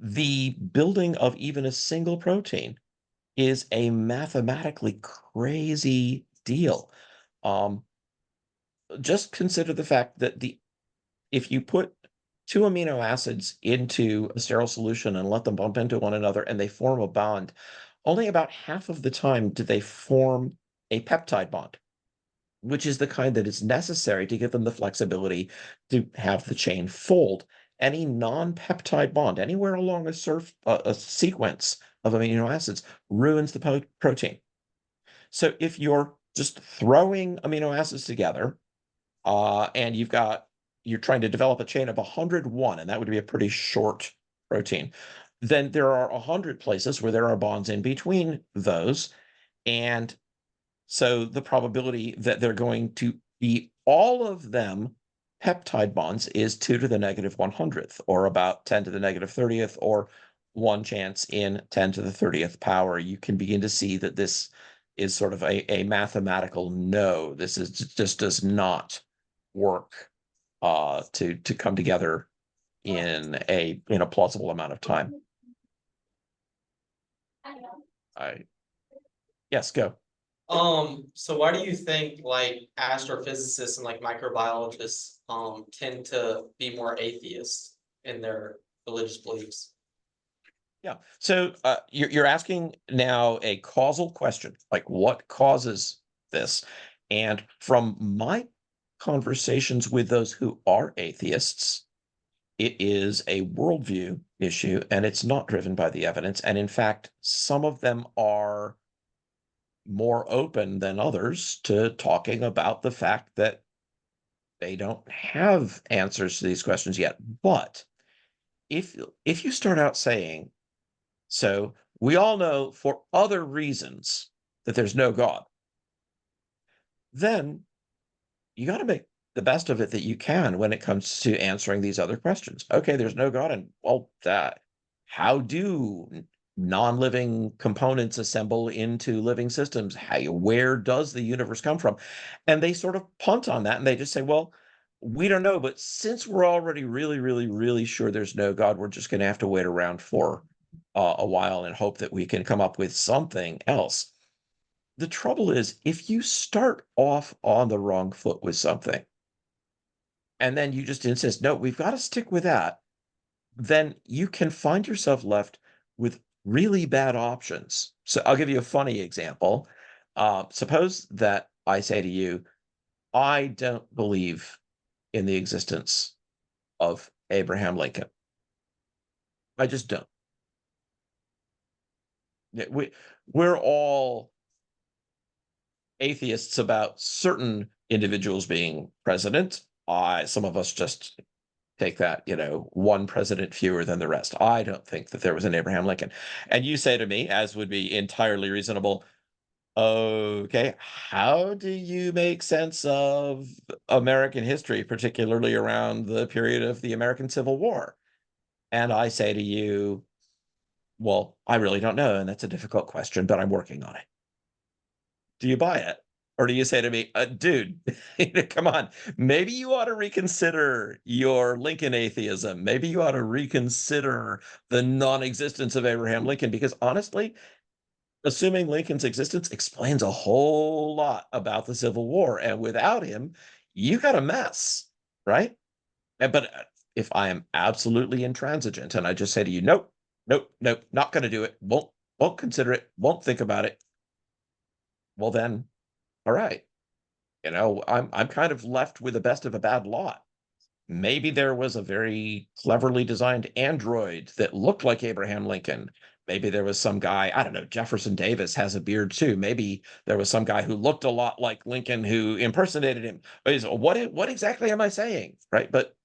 The building of even a single protein is a mathematically crazy deal. Just consider the fact that if you put two amino acids into a sterile solution and let them bump into one another and they form a bond, only about half of the time do they form a peptide bond, which is the kind that is necessary to give them the flexibility to have the chain fold. Any non-peptide bond anywhere along a sequence of amino acids ruins the protein. So if you're just throwing amino acids together, and you're trying to develop a chain of 101, and that would be a pretty short protein, then there are 100 places where there are bonds in between those. And so the probability that they're going to be all of them peptide bonds is 2 to the negative 100th, or about 10 to the negative 30th, or one chance in 10 to the 30th power. You can begin to see that this is sort of a mathematical no. This just does not work to come together in a plausible amount of time. Yes, go. So why do you think like astrophysicists and like microbiologists tend to be more atheist in their religious beliefs? Yeah. So you're asking now a causal question, like what causes this? And from my conversations with those who are atheists, it is a worldview issue, and it's not driven by the evidence. And in fact, some of them are more open than others to talking about the fact that they don't have answers to these questions yet. But if you start out saying, so we all know for other reasons that there's no God, then you got to make the best of it that you can when it comes to answering these other questions. Okay, there's no God, and well, how do non-living components assemble into living systems? Where does the universe come from? And they sort of punt on that, and they just say, well, we don't know, but since we're already really, really, really sure there's no God, we're just going to have to wait around for a while and hope that we can come up with something else. The trouble is, if you start off on the wrong foot with something, and then you just insist, no, we've got to stick with that, then you can find yourself left with really bad options. So I'll give you a funny example. Suppose that I say to you, I don't believe in the existence of Abraham Lincoln. I just don't. We're all atheists about certain individuals being president. Some of us just take that, one president fewer than the rest. I don't think that there was an Abraham Lincoln. And you say to me, as would be entirely reasonable, okay, how do you make sense of American history, particularly around the period of the American Civil War? And I say to you, well, I really don't know. And that's a difficult question, but I'm working on it. Do you buy it? Or do you say to me, dude, come on, maybe you ought to reconsider your Lincoln atheism. Maybe you ought to reconsider the non-existence of Abraham Lincoln, because honestly, assuming Lincoln's existence explains a whole lot about the Civil War. And without him, you got a mess, right? But if I am absolutely intransigent and I just say to you, nope, nope, nope, not going to do it, won't consider it, won't think about it, well then, all right. I'm kind of left with the best of a bad lot. Maybe there was a very cleverly designed android that looked like Abraham Lincoln. Maybe there was some guy, I don't know, Jefferson Davis has a beard too. Maybe there was some guy who looked a lot like Lincoln who impersonated him. What exactly am I saying? Right. But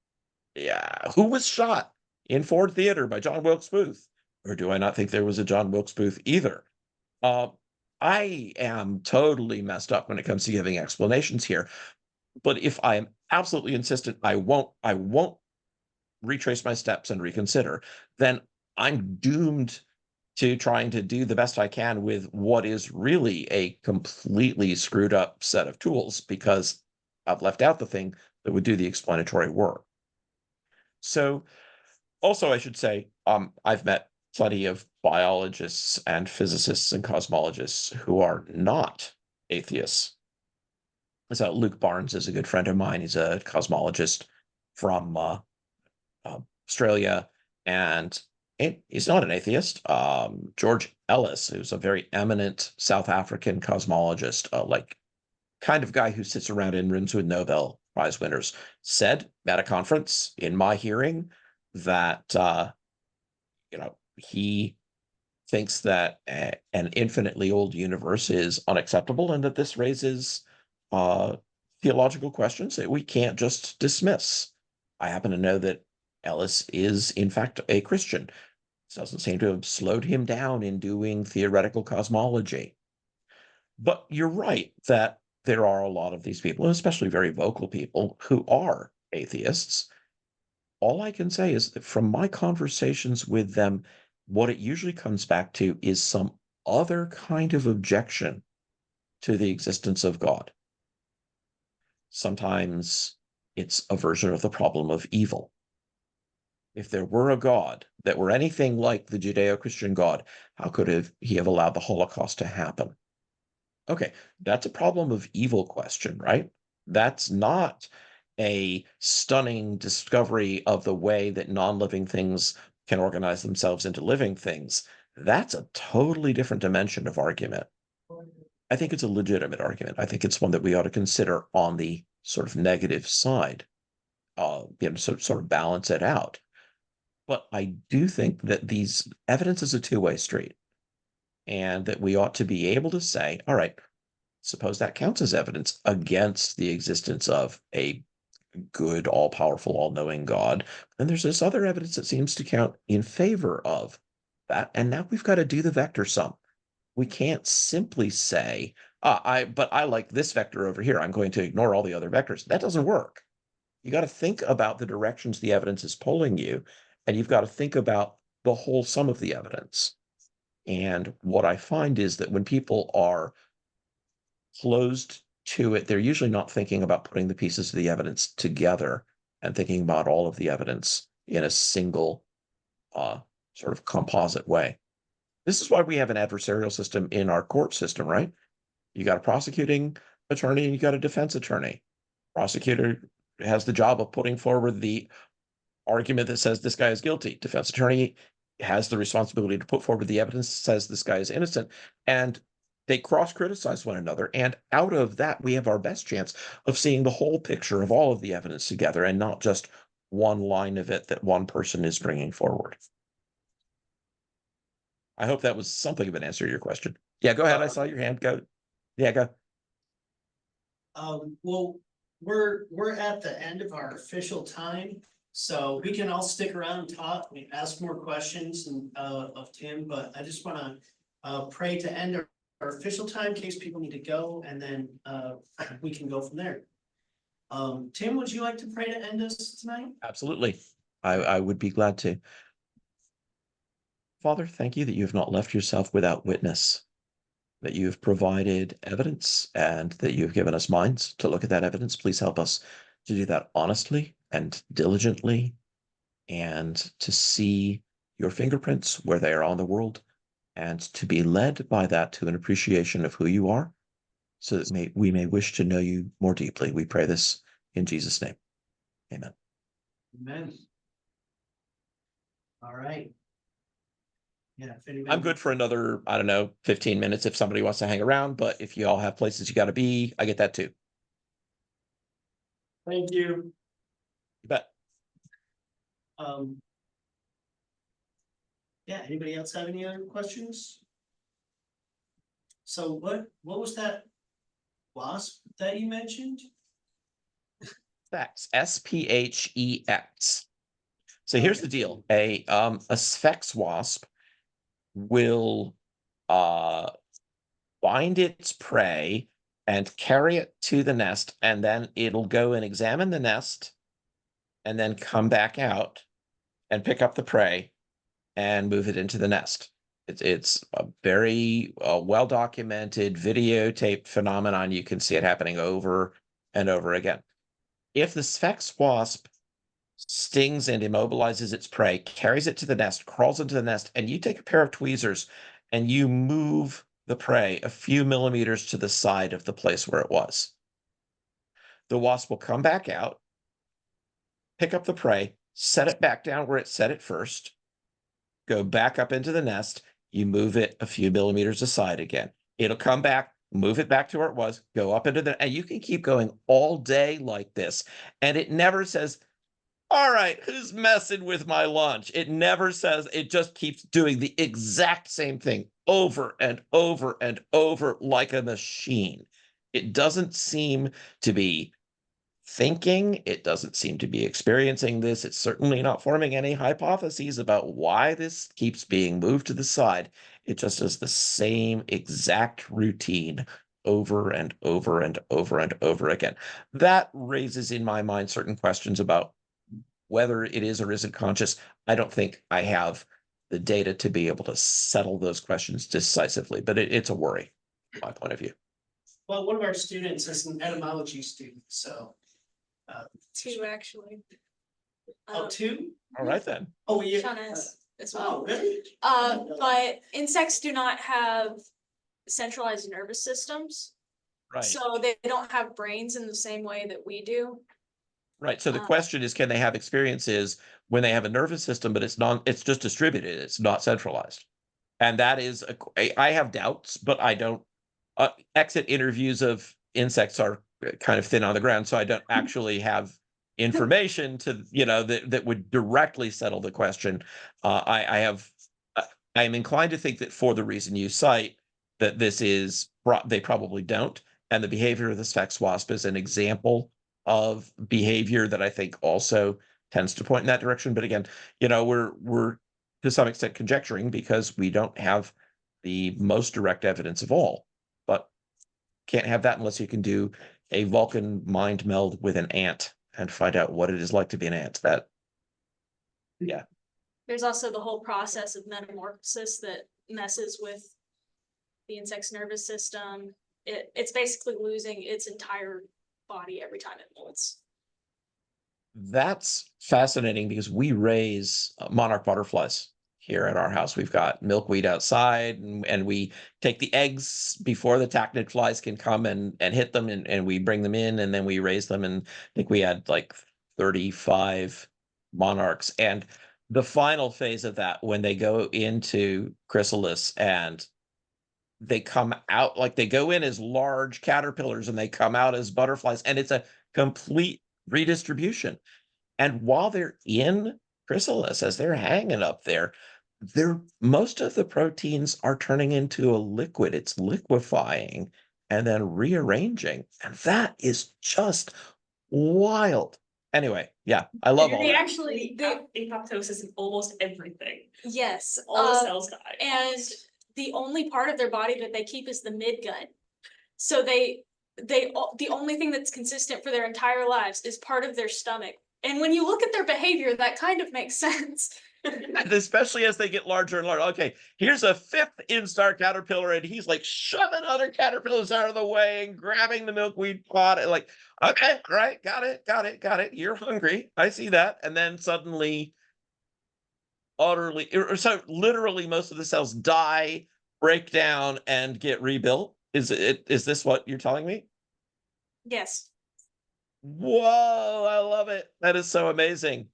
yeah, who was shot in Ford Theater by John Wilkes Booth? Or do I not think there was a John Wilkes Booth either? Uh, I am totally messed up when it comes to giving explanations here. But if I am absolutely insistent, I won't retrace my steps and reconsider, then I'm doomed to trying to do the best I can with what is really a completely screwed up set of tools, because I've left out the thing that would do the explanatory work. So also, I should say, I've met plenty of biologists and physicists and cosmologists who are not atheists. So Luke Barnes is a good friend of mine. He's a cosmologist from Australia, and he's not an atheist. George Ellis, who's a very eminent South African cosmologist, like kind of guy who sits around in rooms with Nobel Prize winners, said at a conference in my hearing that he thinks that an infinitely old universe is unacceptable, and that this raises theological questions that we can't just dismiss. I happen to know that Ellis is, in fact, a Christian. This doesn't seem to have slowed him down in doing theoretical cosmology. But you're right that there are a lot of these people, especially very vocal people, who are atheists. All I can say is that from my conversations with them, what it usually comes back to is some other kind of objection to the existence of God. Sometimes It's a version of the problem of evil. If there were a God that were anything like the Judeo-Christian God, how could he have allowed the Holocaust to happen? Okay, that's a problem of evil question, right? That's not a stunning discovery of the way that non-living things can organize themselves into living things. That's a totally different dimension of argument. I think it's a legitimate argument. I think it's one that we ought to consider on the sort of negative side, sort of balance it out. But I do think that these evidence is a two-way street, and that we ought to be able to say, all right, suppose that counts as evidence against the existence of a good, all-powerful, all-knowing God. And there's this other evidence that seems to count in favor of that. And now we've got to do the vector sum. We can't simply say, but I like this vector over here. I'm going to ignore all the other vectors. That doesn't work. You got to think about the directions the evidence is pulling you, and you've got to think about the whole sum of the evidence. And what I find is that when people are closed to it, they're usually not thinking about putting the pieces of the evidence together and thinking about all of the evidence in a single sort of composite way. This is why we have an adversarial system in our court system, right? You got a prosecuting attorney and you got a defense attorney. Prosecutor has the job of putting forward the argument that says this guy is guilty. Defense attorney has the responsibility to put forward the evidence that says this guy is innocent. And they cross-criticize one another. And out of that, we have our best chance of seeing the whole picture of all of the evidence together and not just one line of it that one person is bringing forward. I hope that was something of an answer to your question. Yeah, go ahead. I saw your hand. Go. Yeah, go. Well, we're at the end of our official time, so we can all stick around and talk, we ask more questions and of Tim, but I just wanna pray to end our official time in case people need to go, and then we can go from there. Tim, would you like to pray to end us tonight? Absolutely. I would be glad to. Father, thank you that you have not left yourself without witness, that you have provided evidence and that you have given us minds to look at that evidence. Please help us to do that honestly and diligently, and to see your fingerprints where they are on the world, and to be led by that to an appreciation of who you are, so that we may wish to know you more deeply. We pray this in Jesus' name. Amen. Amen. All right. Yeah, if anybody. I'm good for another, I don't know, 15 minutes if somebody wants to hang around, but if you all have places you got to be, I get that too. Thank you. You bet. Yeah, anybody else have any other questions? So what was that wasp that you mentioned? Sphex, S-P-H-E-X. So here's the deal. A Sphex wasp will find its prey and carry it to the nest, and then it'll go and examine the nest and then come back out and pick up the prey and move it into the nest. It's a very well-documented videotaped phenomenon. You can see it happening over and over again. If the Sphex wasp stings and immobilizes its prey, carries it to the nest, crawls into the nest, and you take a pair of tweezers and you move the prey a few millimeters to the side of the place where it was, the wasp will come back out, pick up the prey, set it back down where it set it first, go back up into the nest, you move it a few millimeters aside again. It'll come back, move it back to where it was, go up into the, and you can keep going all day like this. And it never says, all right, who's messing with my lunch? It never says, it just keeps doing the exact same thing over and over and over like a machine. It doesn't seem to be thinking, it doesn't seem to be experiencing this. It's certainly not forming any hypotheses about why this keeps being moved to the side. It just does the same exact routine over and over and over and over again. That raises in my mind certain questions about whether it is or isn't conscious. I don't think I have the data to be able to settle those questions decisively, but it's a worry, from my point of view. Well, one of our students is an etymology student, so Two, actually. Oh, two? All right then. Oh, yeah. Sean has as Oh, well. really? But insects do not have centralized nervous systems, Right. so they don't have brains in the same way that we do. Right. So the question is, can they have experiences when they have a nervous system, but it's just distributed, it's not centralized. And that is, I have doubts, but I don't, exit interviews of insects are kind of thin on the ground. So I don't actually have information to, that would directly settle the question. I am inclined to think that for the reason you cite, that they probably don't. And the behavior of the sex wasp is an example of behavior that I think also tends to point in that direction. But again, we're to some extent conjecturing because we don't have the most direct evidence of all. But can't have that unless you can do a Vulcan mind meld with an ant and find out what it is like to be an ant. There's also the whole process of metamorphosis that messes with the insect's nervous system. It's basically losing its entire body every time it molts. That's fascinating because we raise monarch butterflies here at our house. We've got milkweed outside, and we take the eggs before the tachinid flies can come and hit them, and we bring them in, and then we raise them. And I think we had like 35 monarchs. And the final phase of that, when they go into chrysalis and they come out, like they go in as large caterpillars and they come out as butterflies, and it's a complete redistribution. And while they're in chrysalis, as they're hanging up there, most of the proteins are turning into a liquid. It's liquefying and then rearranging. And that is just wild. Anyway, yeah, I love all They that. actually apoptosis in almost everything. Yes, All the cells die. and the only part of their body that they keep is the midgut. So the only thing that's consistent for their entire lives is part of their stomach. And when you look at their behavior, that kind of makes sense. And especially as they get larger and larger. Okay, here's a fifth instar caterpillar, and he's like shoving other caterpillars out of the way and grabbing the milkweed pod. And like, okay, all right, got it. You're hungry. I see that. And then suddenly, utterly, so literally, most of the cells die, break down, and get rebuilt. Is this what you're telling me? Yes. Whoa, I love it. That is so amazing.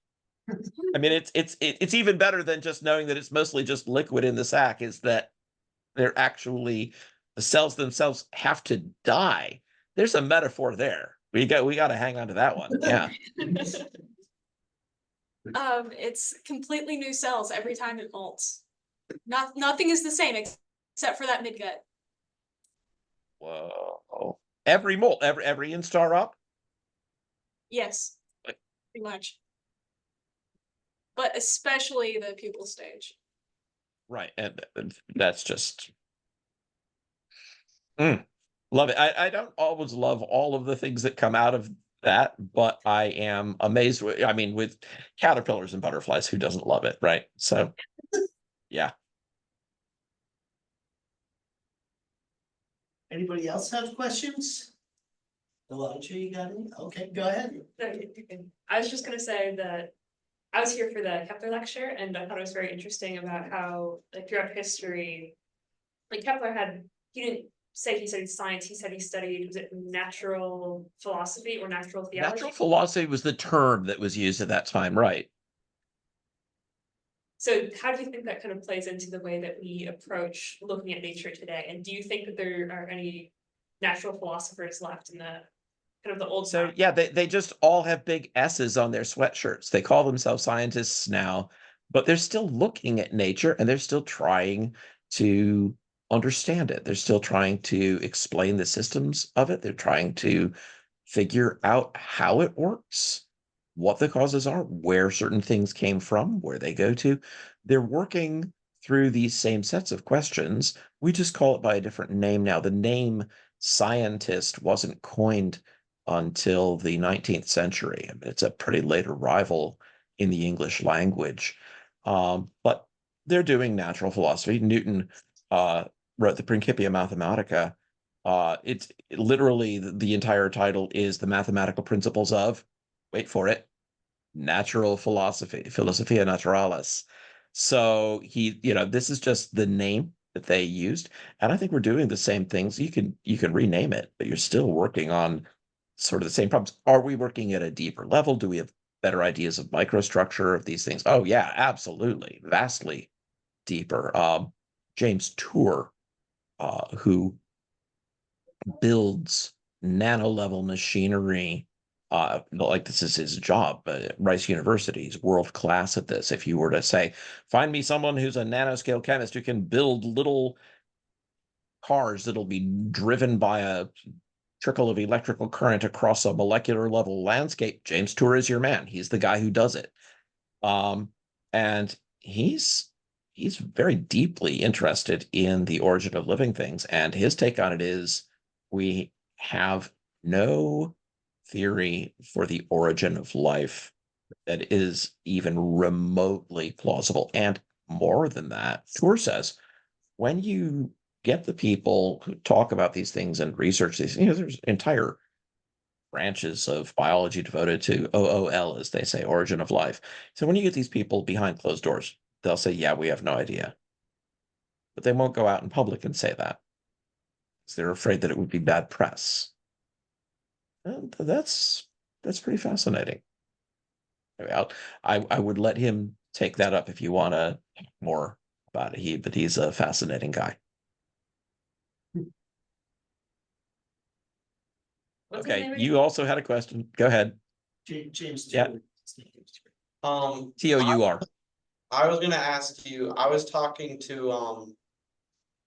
I mean, it's even better than just knowing that it's mostly just liquid in the sac, is that they're actually, the cells themselves have to die. There's a metaphor there. We got to hang on to that one. Yeah. It's completely new cells every time it molts. Nothing is the same except for that midgut. Whoa. Every molt, every instar up? Yes, Like- pretty much. But especially the pupal stage. Right. And that's just love it. I don't always love all of the things that come out of that, but I am amazed with, I mean, with caterpillars and butterflies, who doesn't love it, right? So yeah. Anybody else have questions? Elijah, you got any? Okay, go ahead. I was just gonna say that I was here for the Kepler lecture, and I thought it was very interesting about how, like, throughout history, like Kepler he didn't say he studied science, he said he studied, was it natural philosophy or natural theology? Natural philosophy was the term that was used at that time, right? So how do you think that kind of plays into the way that we approach looking at nature today? And do you think that there are any natural philosophers left in the kind of the old So time? yeah, they just all have big S's on their sweatshirts. They call themselves scientists now, but they're still looking at nature and they're still trying to understand it. They're still trying to explain the systems of it. They're trying to figure out how it works, what the causes are, where certain things came from, where they go to. They're working through these same sets of questions. We just call it by a different name now. The name scientist wasn't coined until the 19th century. I mean, it's a pretty late arrival in the English language. But they're doing natural philosophy. Newton wrote the Principia Mathematica. It's literally the entire title is The Mathematical Principles of, wait for it, natural philosophy, Philosophia Naturalis. So this is just the name that they used. And I think we're doing the same things. You can rename it, but you're still working on sort of the same problems. Are we working at a deeper level? Do we have better ideas of microstructure of these things? Oh yeah, absolutely. Vastly deeper. James Tour, who builds nano level machinery, like this is his job, but Rice University is world class at this. If you were to say, find me someone who's a nanoscale chemist who can build little cars that'll be driven by a trickle of electrical current across a molecular level landscape, James Tour is your man. He's the guy who does it. And he's very deeply interested in the origin of living things, and his take on it is we have no theory for the origin of life that is even remotely plausible. And more than that, Tour says, when you get the people who talk about these things and research these, there's entire branches of biology devoted to OOL, as they say, origin of life. So when you get these people behind closed doors, they'll say, yeah, we have no idea. But they won't go out in public and say that, because they're afraid that it would be bad press. And that's pretty fascinating. I would let him take that up if you want to talk more about it. But he's a fascinating guy. What's his Okay, name you again? also had a question. Go ahead. James. Yeah. TOUR. I was gonna ask you, I was talking to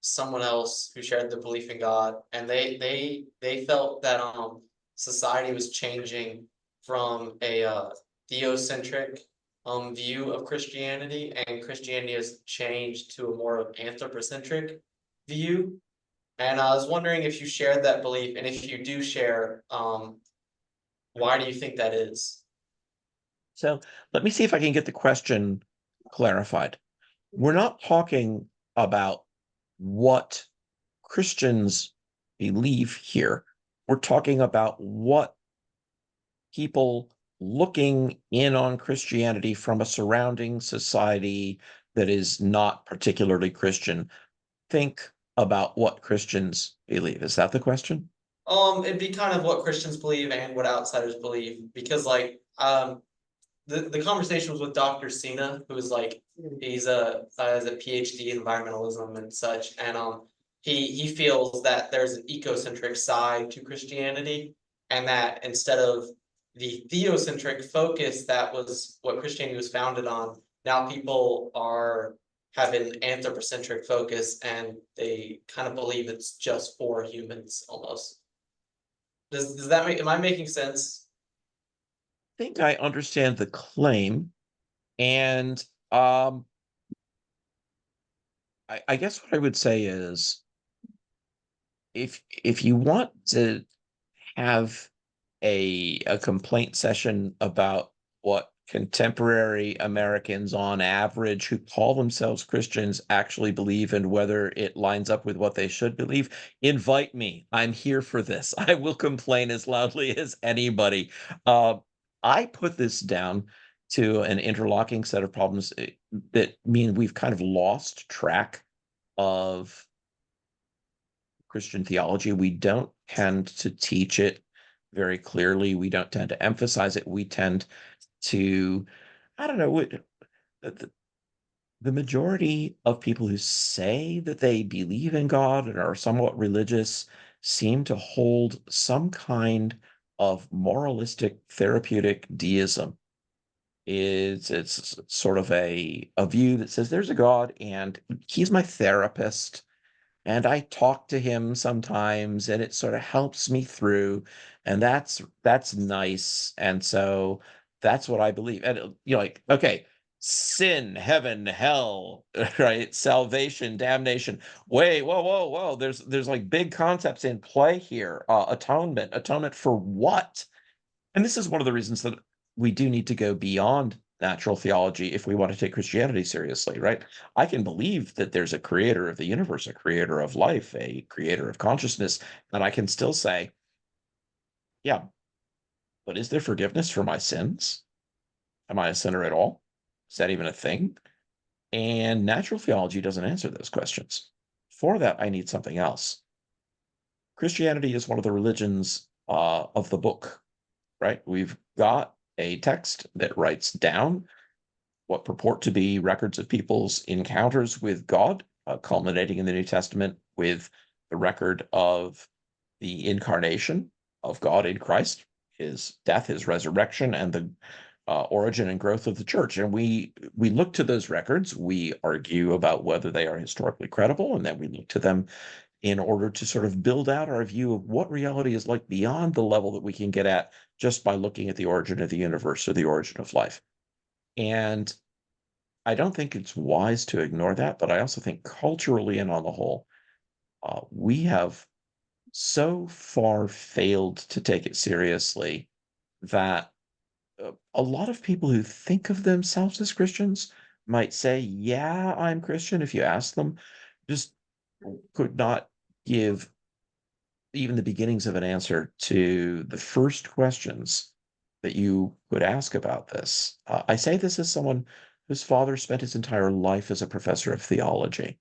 someone else who shared the belief in God, and they felt that society was changing from a theocentric view of Christianity, and Christianity has changed to a more anthropocentric view. And I was wondering if you shared that belief, and if you do share, why do you think that is? So let me see if I can get the question clarified. We're not talking about what Christians believe here. We're talking about what people looking in on Christianity from a surrounding society that is not particularly Christian think about what Christians believe. Is that the question? It'd be kind of what Christians believe and what outsiders believe, because like the conversation was with Dr. Cena, who is like he's has a PhD in environmentalism and such, and he feels that there's an ecocentric side to Christianity, and that instead of the theocentric focus that was what Christianity was founded on, now people have an anthropocentric focus, and they kind of believe it's just for humans almost. Does that make, am I making sense? I think I understand the claim. And I guess what I would say is if you want to have a complaint session about what contemporary Americans on average who call themselves Christians actually believe and whether it lines up with what they should believe, invite me. I'm here for this. I will complain as loudly as anybody. I put this down to an interlocking set of problems that mean we've kind of lost track of Christian theology. We don't tend to teach it very clearly. We don't tend to emphasize it. We tend to, I don't know, the majority of people who say that they believe in God and are somewhat religious seem to hold some kind of moralistic therapeutic deism. It's sort of a view that says there's a God and he's my therapist and I talk to him sometimes and it sort of helps me through, and that's nice. And so that's what I believe. And like, okay, sin, heaven, hell, right? Salvation, damnation. Wait, whoa. There's like big concepts in play here. Atonement for what? And this is one of the reasons that we do need to go beyond natural theology if we want to take Christianity seriously, right? I can believe that there's a creator of the universe, a creator of life, a creator of consciousness, and I can still say, yeah, but is there forgiveness for my sins? Am I a sinner at all? Is that even a thing? And natural theology doesn't answer those questions. For that, I need something else. Christianity is one of the religions of the book, right? We've got a text that writes down what purport to be records of people's encounters with God, culminating in the New Testament with the record of the incarnation of God in Christ, his death, his resurrection, and the origin and growth of the church. And we look to those records, we argue about whether they are historically credible, and then we look to them in order to sort of build out our view of what reality is like beyond the level that we can get at just by looking at the origin of the universe or the origin of life. And I don't think it's wise to ignore that, but I also think culturally and on the whole, we have so far failed to take it seriously that a lot of people who think of themselves as Christians might say, yeah, I'm Christian. If you ask them, just could not give even the beginnings of an answer to the first questions that you would ask about this. I say this as someone whose father spent his entire life as a professor of theology.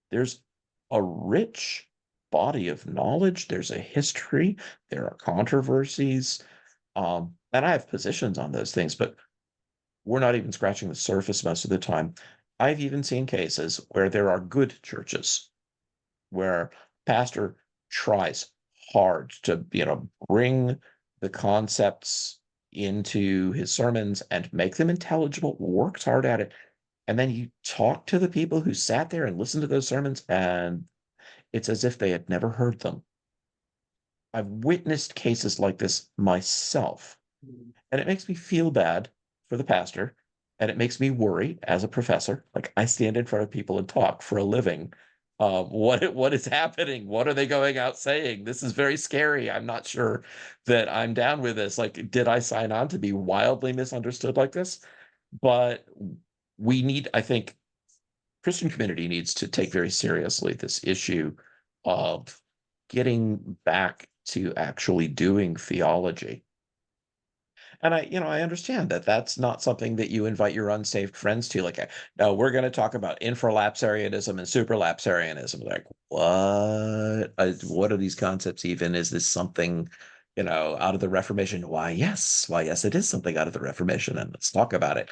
There's a rich body of knowledge, there's a history, there are controversies, and I have positions on those things, but we're not even scratching the surface most of the time. I've even seen cases where there are good churches where pastor tries hard to, bring the concepts into his sermons and make them intelligible, works hard at it. And then you talk to the people who sat there and listened to those sermons, and it's as if they had never heard them. I've witnessed cases like this myself, and it makes me feel bad for the pastor, and it makes me worry as a professor. Like, I stand in front of people and talk for a living. What is happening? What are they going out saying? This is very scary. I'm not sure that I'm down with this. Like, did I sign on to be wildly misunderstood like this? But I think Christian community needs to take very seriously this issue of getting back to actually doing theology. And I understand that that's not something that you invite your unsaved friends to. Like, no, we're going to talk about infralapsarianism and superlapsarianism. Like, what? What are these concepts even? Is this something, out of the Reformation? Why, yes, it is something out of the Reformation, and let's talk about it.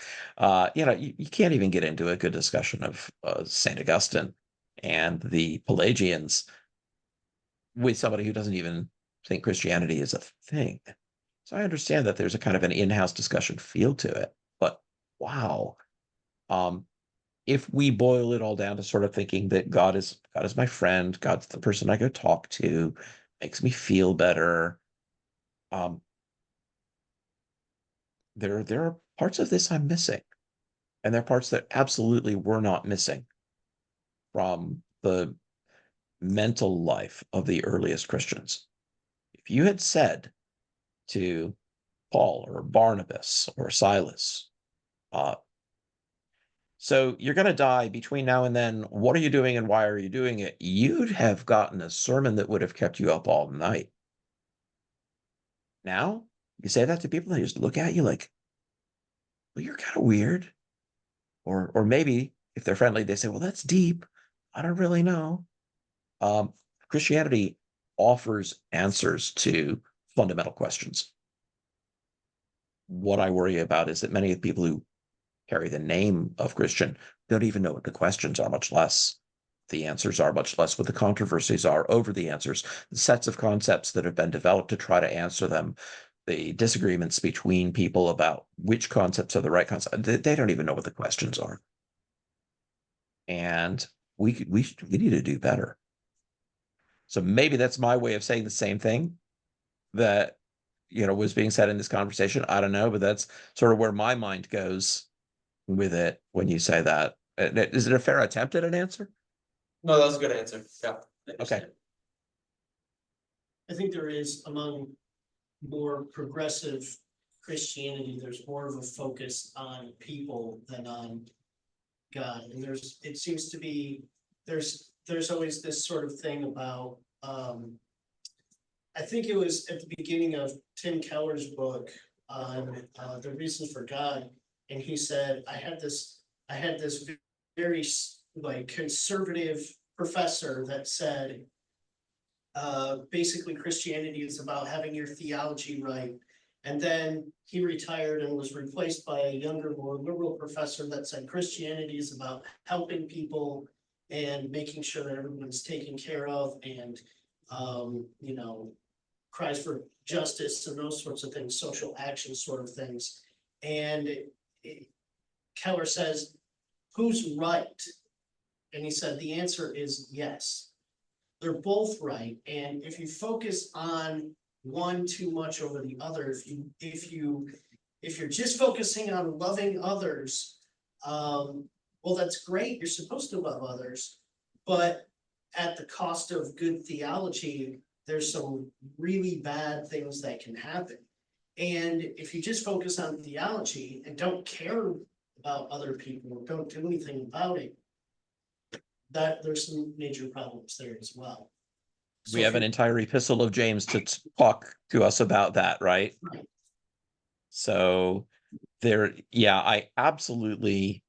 You can't even get into a good discussion of St. Augustine and the Pelagians with somebody who doesn't even think Christianity is a thing. So I understand that there's a kind of an in-house discussion feel to it, but wow. Um, if we boil it all down to sort of thinking that God is my friend, God's the person I go talk to, makes me feel better. Um, there are parts of this I'm missing, and there are parts that absolutely were not missing from the mental life of the earliest Christians. If you had said to Paul or Barnabas or Silas, uh, so you're going to die between now and then. What are you doing and why are you doing it? You'd have gotten a sermon that would have kept you up all night. Now, you say that to people, they just look at you like, well, you're kind of weird. Or maybe if they're friendly, they say, well, that's deep. I don't really know. Um, Christianity offers answers to fundamental questions. What I worry about is that many of the people who carry the name of Christian don't even know what the questions are, much less the answers are, much less what the controversies are over the answers, the sets of concepts that have been developed to try to answer them, the disagreements between people about which concepts are the right concepts. They don't even know what the questions are. And we need to do better. So maybe that's my way of saying the same thing that was being said in this conversation. I don't know, but that's sort of where my mind goes with it when you say that. Is it a fair attempt at an answer? No, that was a good answer. Yeah. Okay. I think there is among more progressive Christianity, there's more of a focus on people than on God. And it seems to be, there's always this sort of thing about, I think it was at the beginning of Tim Keller's book on the reasons for God, and he said, I had this very like conservative professor that said, basically Christianity is about having your theology right. And then he retired and was replaced by a younger, more liberal professor that said Christianity is about helping people and making sure that everyone's taken care of, and you know, cries for justice and those sorts of things, social action sort of things. And Keller says, who's right? And he said, the answer is yes. They're both right. And if you focus on one too much over the other, if you're just focusing on loving others, well, that's great. You're supposed to love others, but at the cost of good theology, there's some really bad things that can happen. And if you just focus on theology and don't care about other people, or don't do anything about it, that there's some major problems there as well. We have an entire epistle of James to talk to us about that, right? Right. So yeah, I absolutely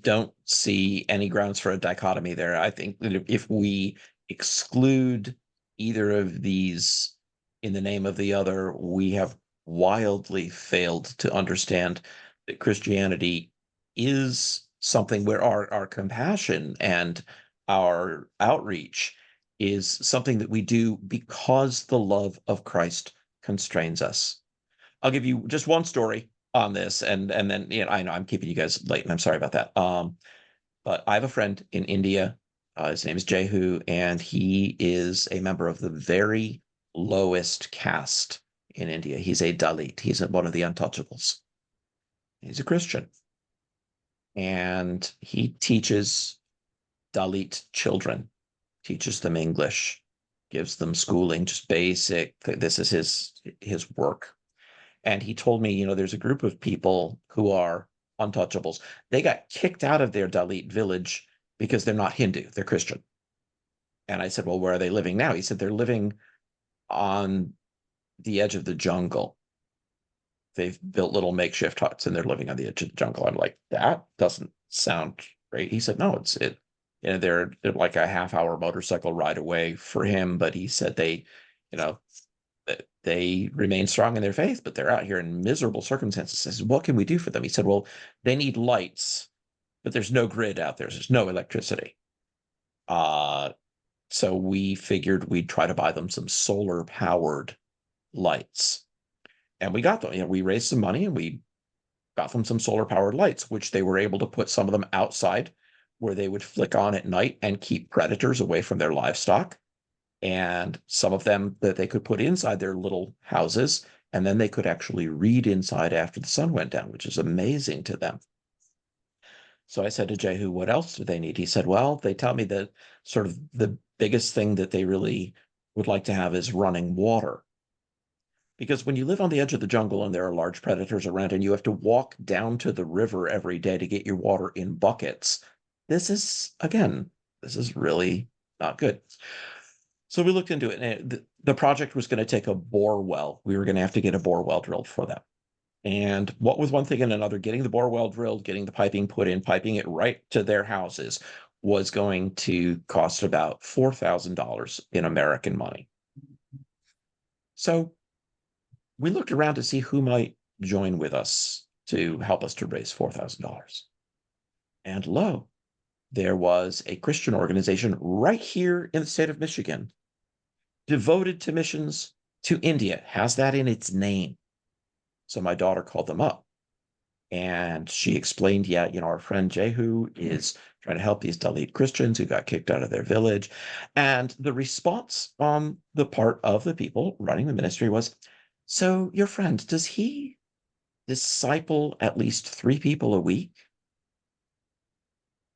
don't see any grounds for a dichotomy there. I think that if we exclude either of these in the name of the other, we have wildly failed to understand that Christianity is something where our compassion and our outreach is something that we do because the love of Christ constrains us. I'll give you just one story on this, and then I know I'm keeping you guys late, and I'm sorry about that. But I have a friend in India. His name is Jehu, and he is a member of the very lowest caste in India. He's a Dalit. He's one of the untouchables. He's a Christian, and he teaches Dalit children, teaches them English, gives them schooling, just basic. This is his work. And he told me, there's a group of people who are untouchables. They got kicked out of their Dalit village because they're not Hindu, they're Christian. And I said, well, where are they living now? He said, they're living on the edge of the jungle. They've built little makeshift huts and they're living on the edge of the jungle. I'm like, that doesn't sound great. He said, no, they're like a half-hour motorcycle ride away for him. But he said they remain strong in their faith, but they're out here in miserable circumstances. I said, what can we do for them? He said, well, they need lights, but there's no grid out there. There's no electricity. So we figured we'd try to buy them some solar powered lights. And we got them. We raised some money and we got them some solar powered lights, which they were able to put some of them outside where they would flick on at night and keep predators away from their livestock. And some of them that they could put inside their little houses, and then they could actually read inside after the sun went down, which is amazing to them. So I said to Jehu, what else do they need? He said, well, they tell me that sort of the biggest thing that they really would like to have is running water. Because when you live on the edge of the jungle and there are large predators around and you have to walk down to the river every day to get your water in buckets, this is really not good. So we looked into it, and the project was going to take a bore well. We were going to have to get a bore well drilled for that. And what with one thing and another, getting the bore well drilled, getting the piping put in, piping it right to their houses was going to cost about $4,000 in American money. So we looked around to see who might join with us to help us to raise $4,000. And lo, there was a Christian organization right here in the state of Michigan devoted to missions to India, has that in its name. So my daughter called them up and she explained, our friend Jehu is trying to help these Dalit Christians who got kicked out of their village. And the response on the part of the people running the ministry was, so your friend, does he disciple at least 3 people a week?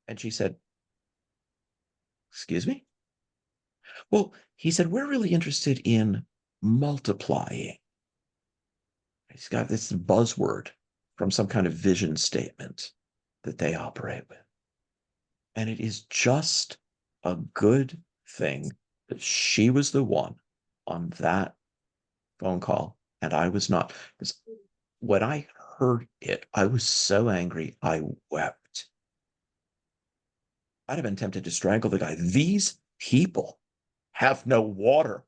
And she said, excuse me? Well, he said, we're really interested in multiplying. He's got this buzzword from some kind of vision statement that they operate with. And it is just a good thing that she was the one on that phone call, and I was not. Because when I heard it, I was so angry, I wept. I'd have been tempted to strangle the guy. These people have no water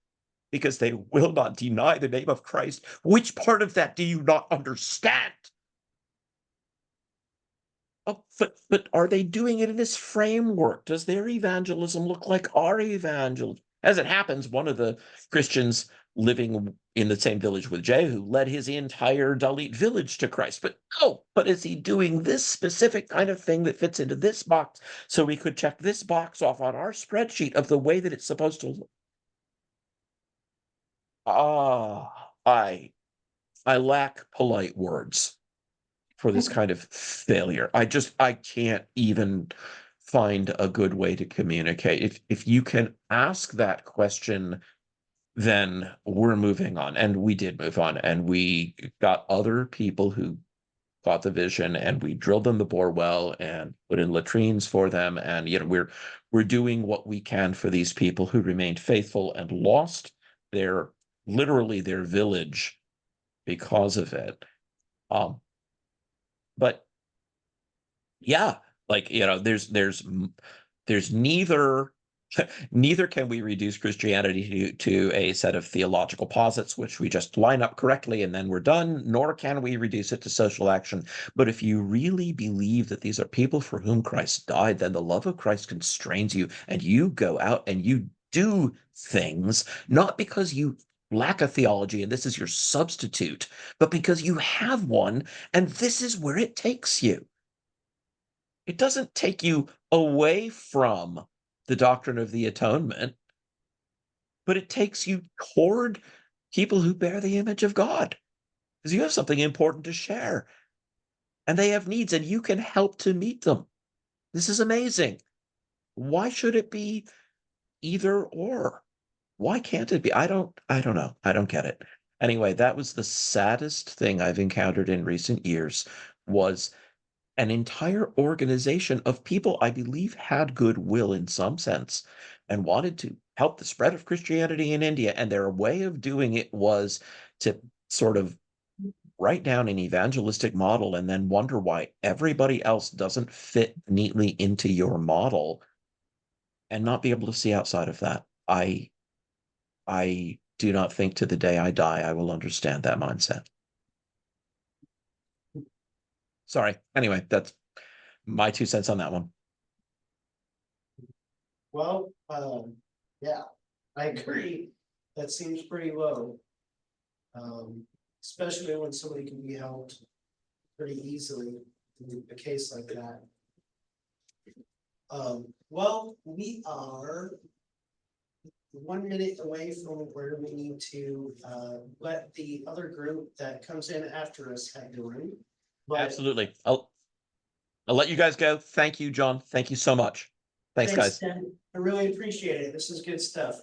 because they will not deny the name of Christ. Which part of that do you not understand? Oh, but are they doing it in this framework? Does their evangelism look like our evangelism? As it happens, one of the Christians living in the same village with Jehu led his entire Dalit village to Christ. But no, but is he doing this specific kind of thing that fits into this box so we could check this box off on our spreadsheet of the way that it's supposed to look? I lack polite words for this kind of failure. I can't even find a good way to communicate. If you can ask that question, then we're moving on. And we did move on, and we got other people who got the vision, and we drilled them the bore well and put in latrines for them. And we're doing what we can for these people who remained faithful and lost literally their village because of it. But yeah, like, there's neither can we reduce Christianity to a set of theological posits which we just line up correctly and then we're done, nor can we reduce it to social action. But if you really believe that these are people for whom Christ died, then the love of Christ constrains you, and you go out and you do things, not because you lack a theology and this is your substitute, but because you have one, and this is where it takes you. It doesn't take you away from the doctrine of the atonement, but it takes you toward people who bear the image of God, because you have something important to share, and they have needs, and you can help to meet them. This is amazing. Why should it be either or? Why can't it be? I don't know. I don't get it. Anyway, that was the saddest thing I've encountered in recent years, was an entire organization of people I believe had goodwill in some sense and wanted to help the spread of Christianity in India. And their way of doing it was to sort of write down an evangelistic model and then wonder why everybody else doesn't fit neatly into your model and not be able to see outside of that. I do not think to the day I die I will understand that mindset. Sorry. Anyway, that's my 2 cents on that one. Well, yeah, I agree. That seems pretty low. Especially when somebody can be helped pretty easily in a case like that. Well, we are 1 minute away from where we need to let the other group that comes in after us head in. But Absolutely. I'll let you guys go. Thank you, John. Thank you so much. Thanks, guys. Ken. I really appreciate it. This is good stuff.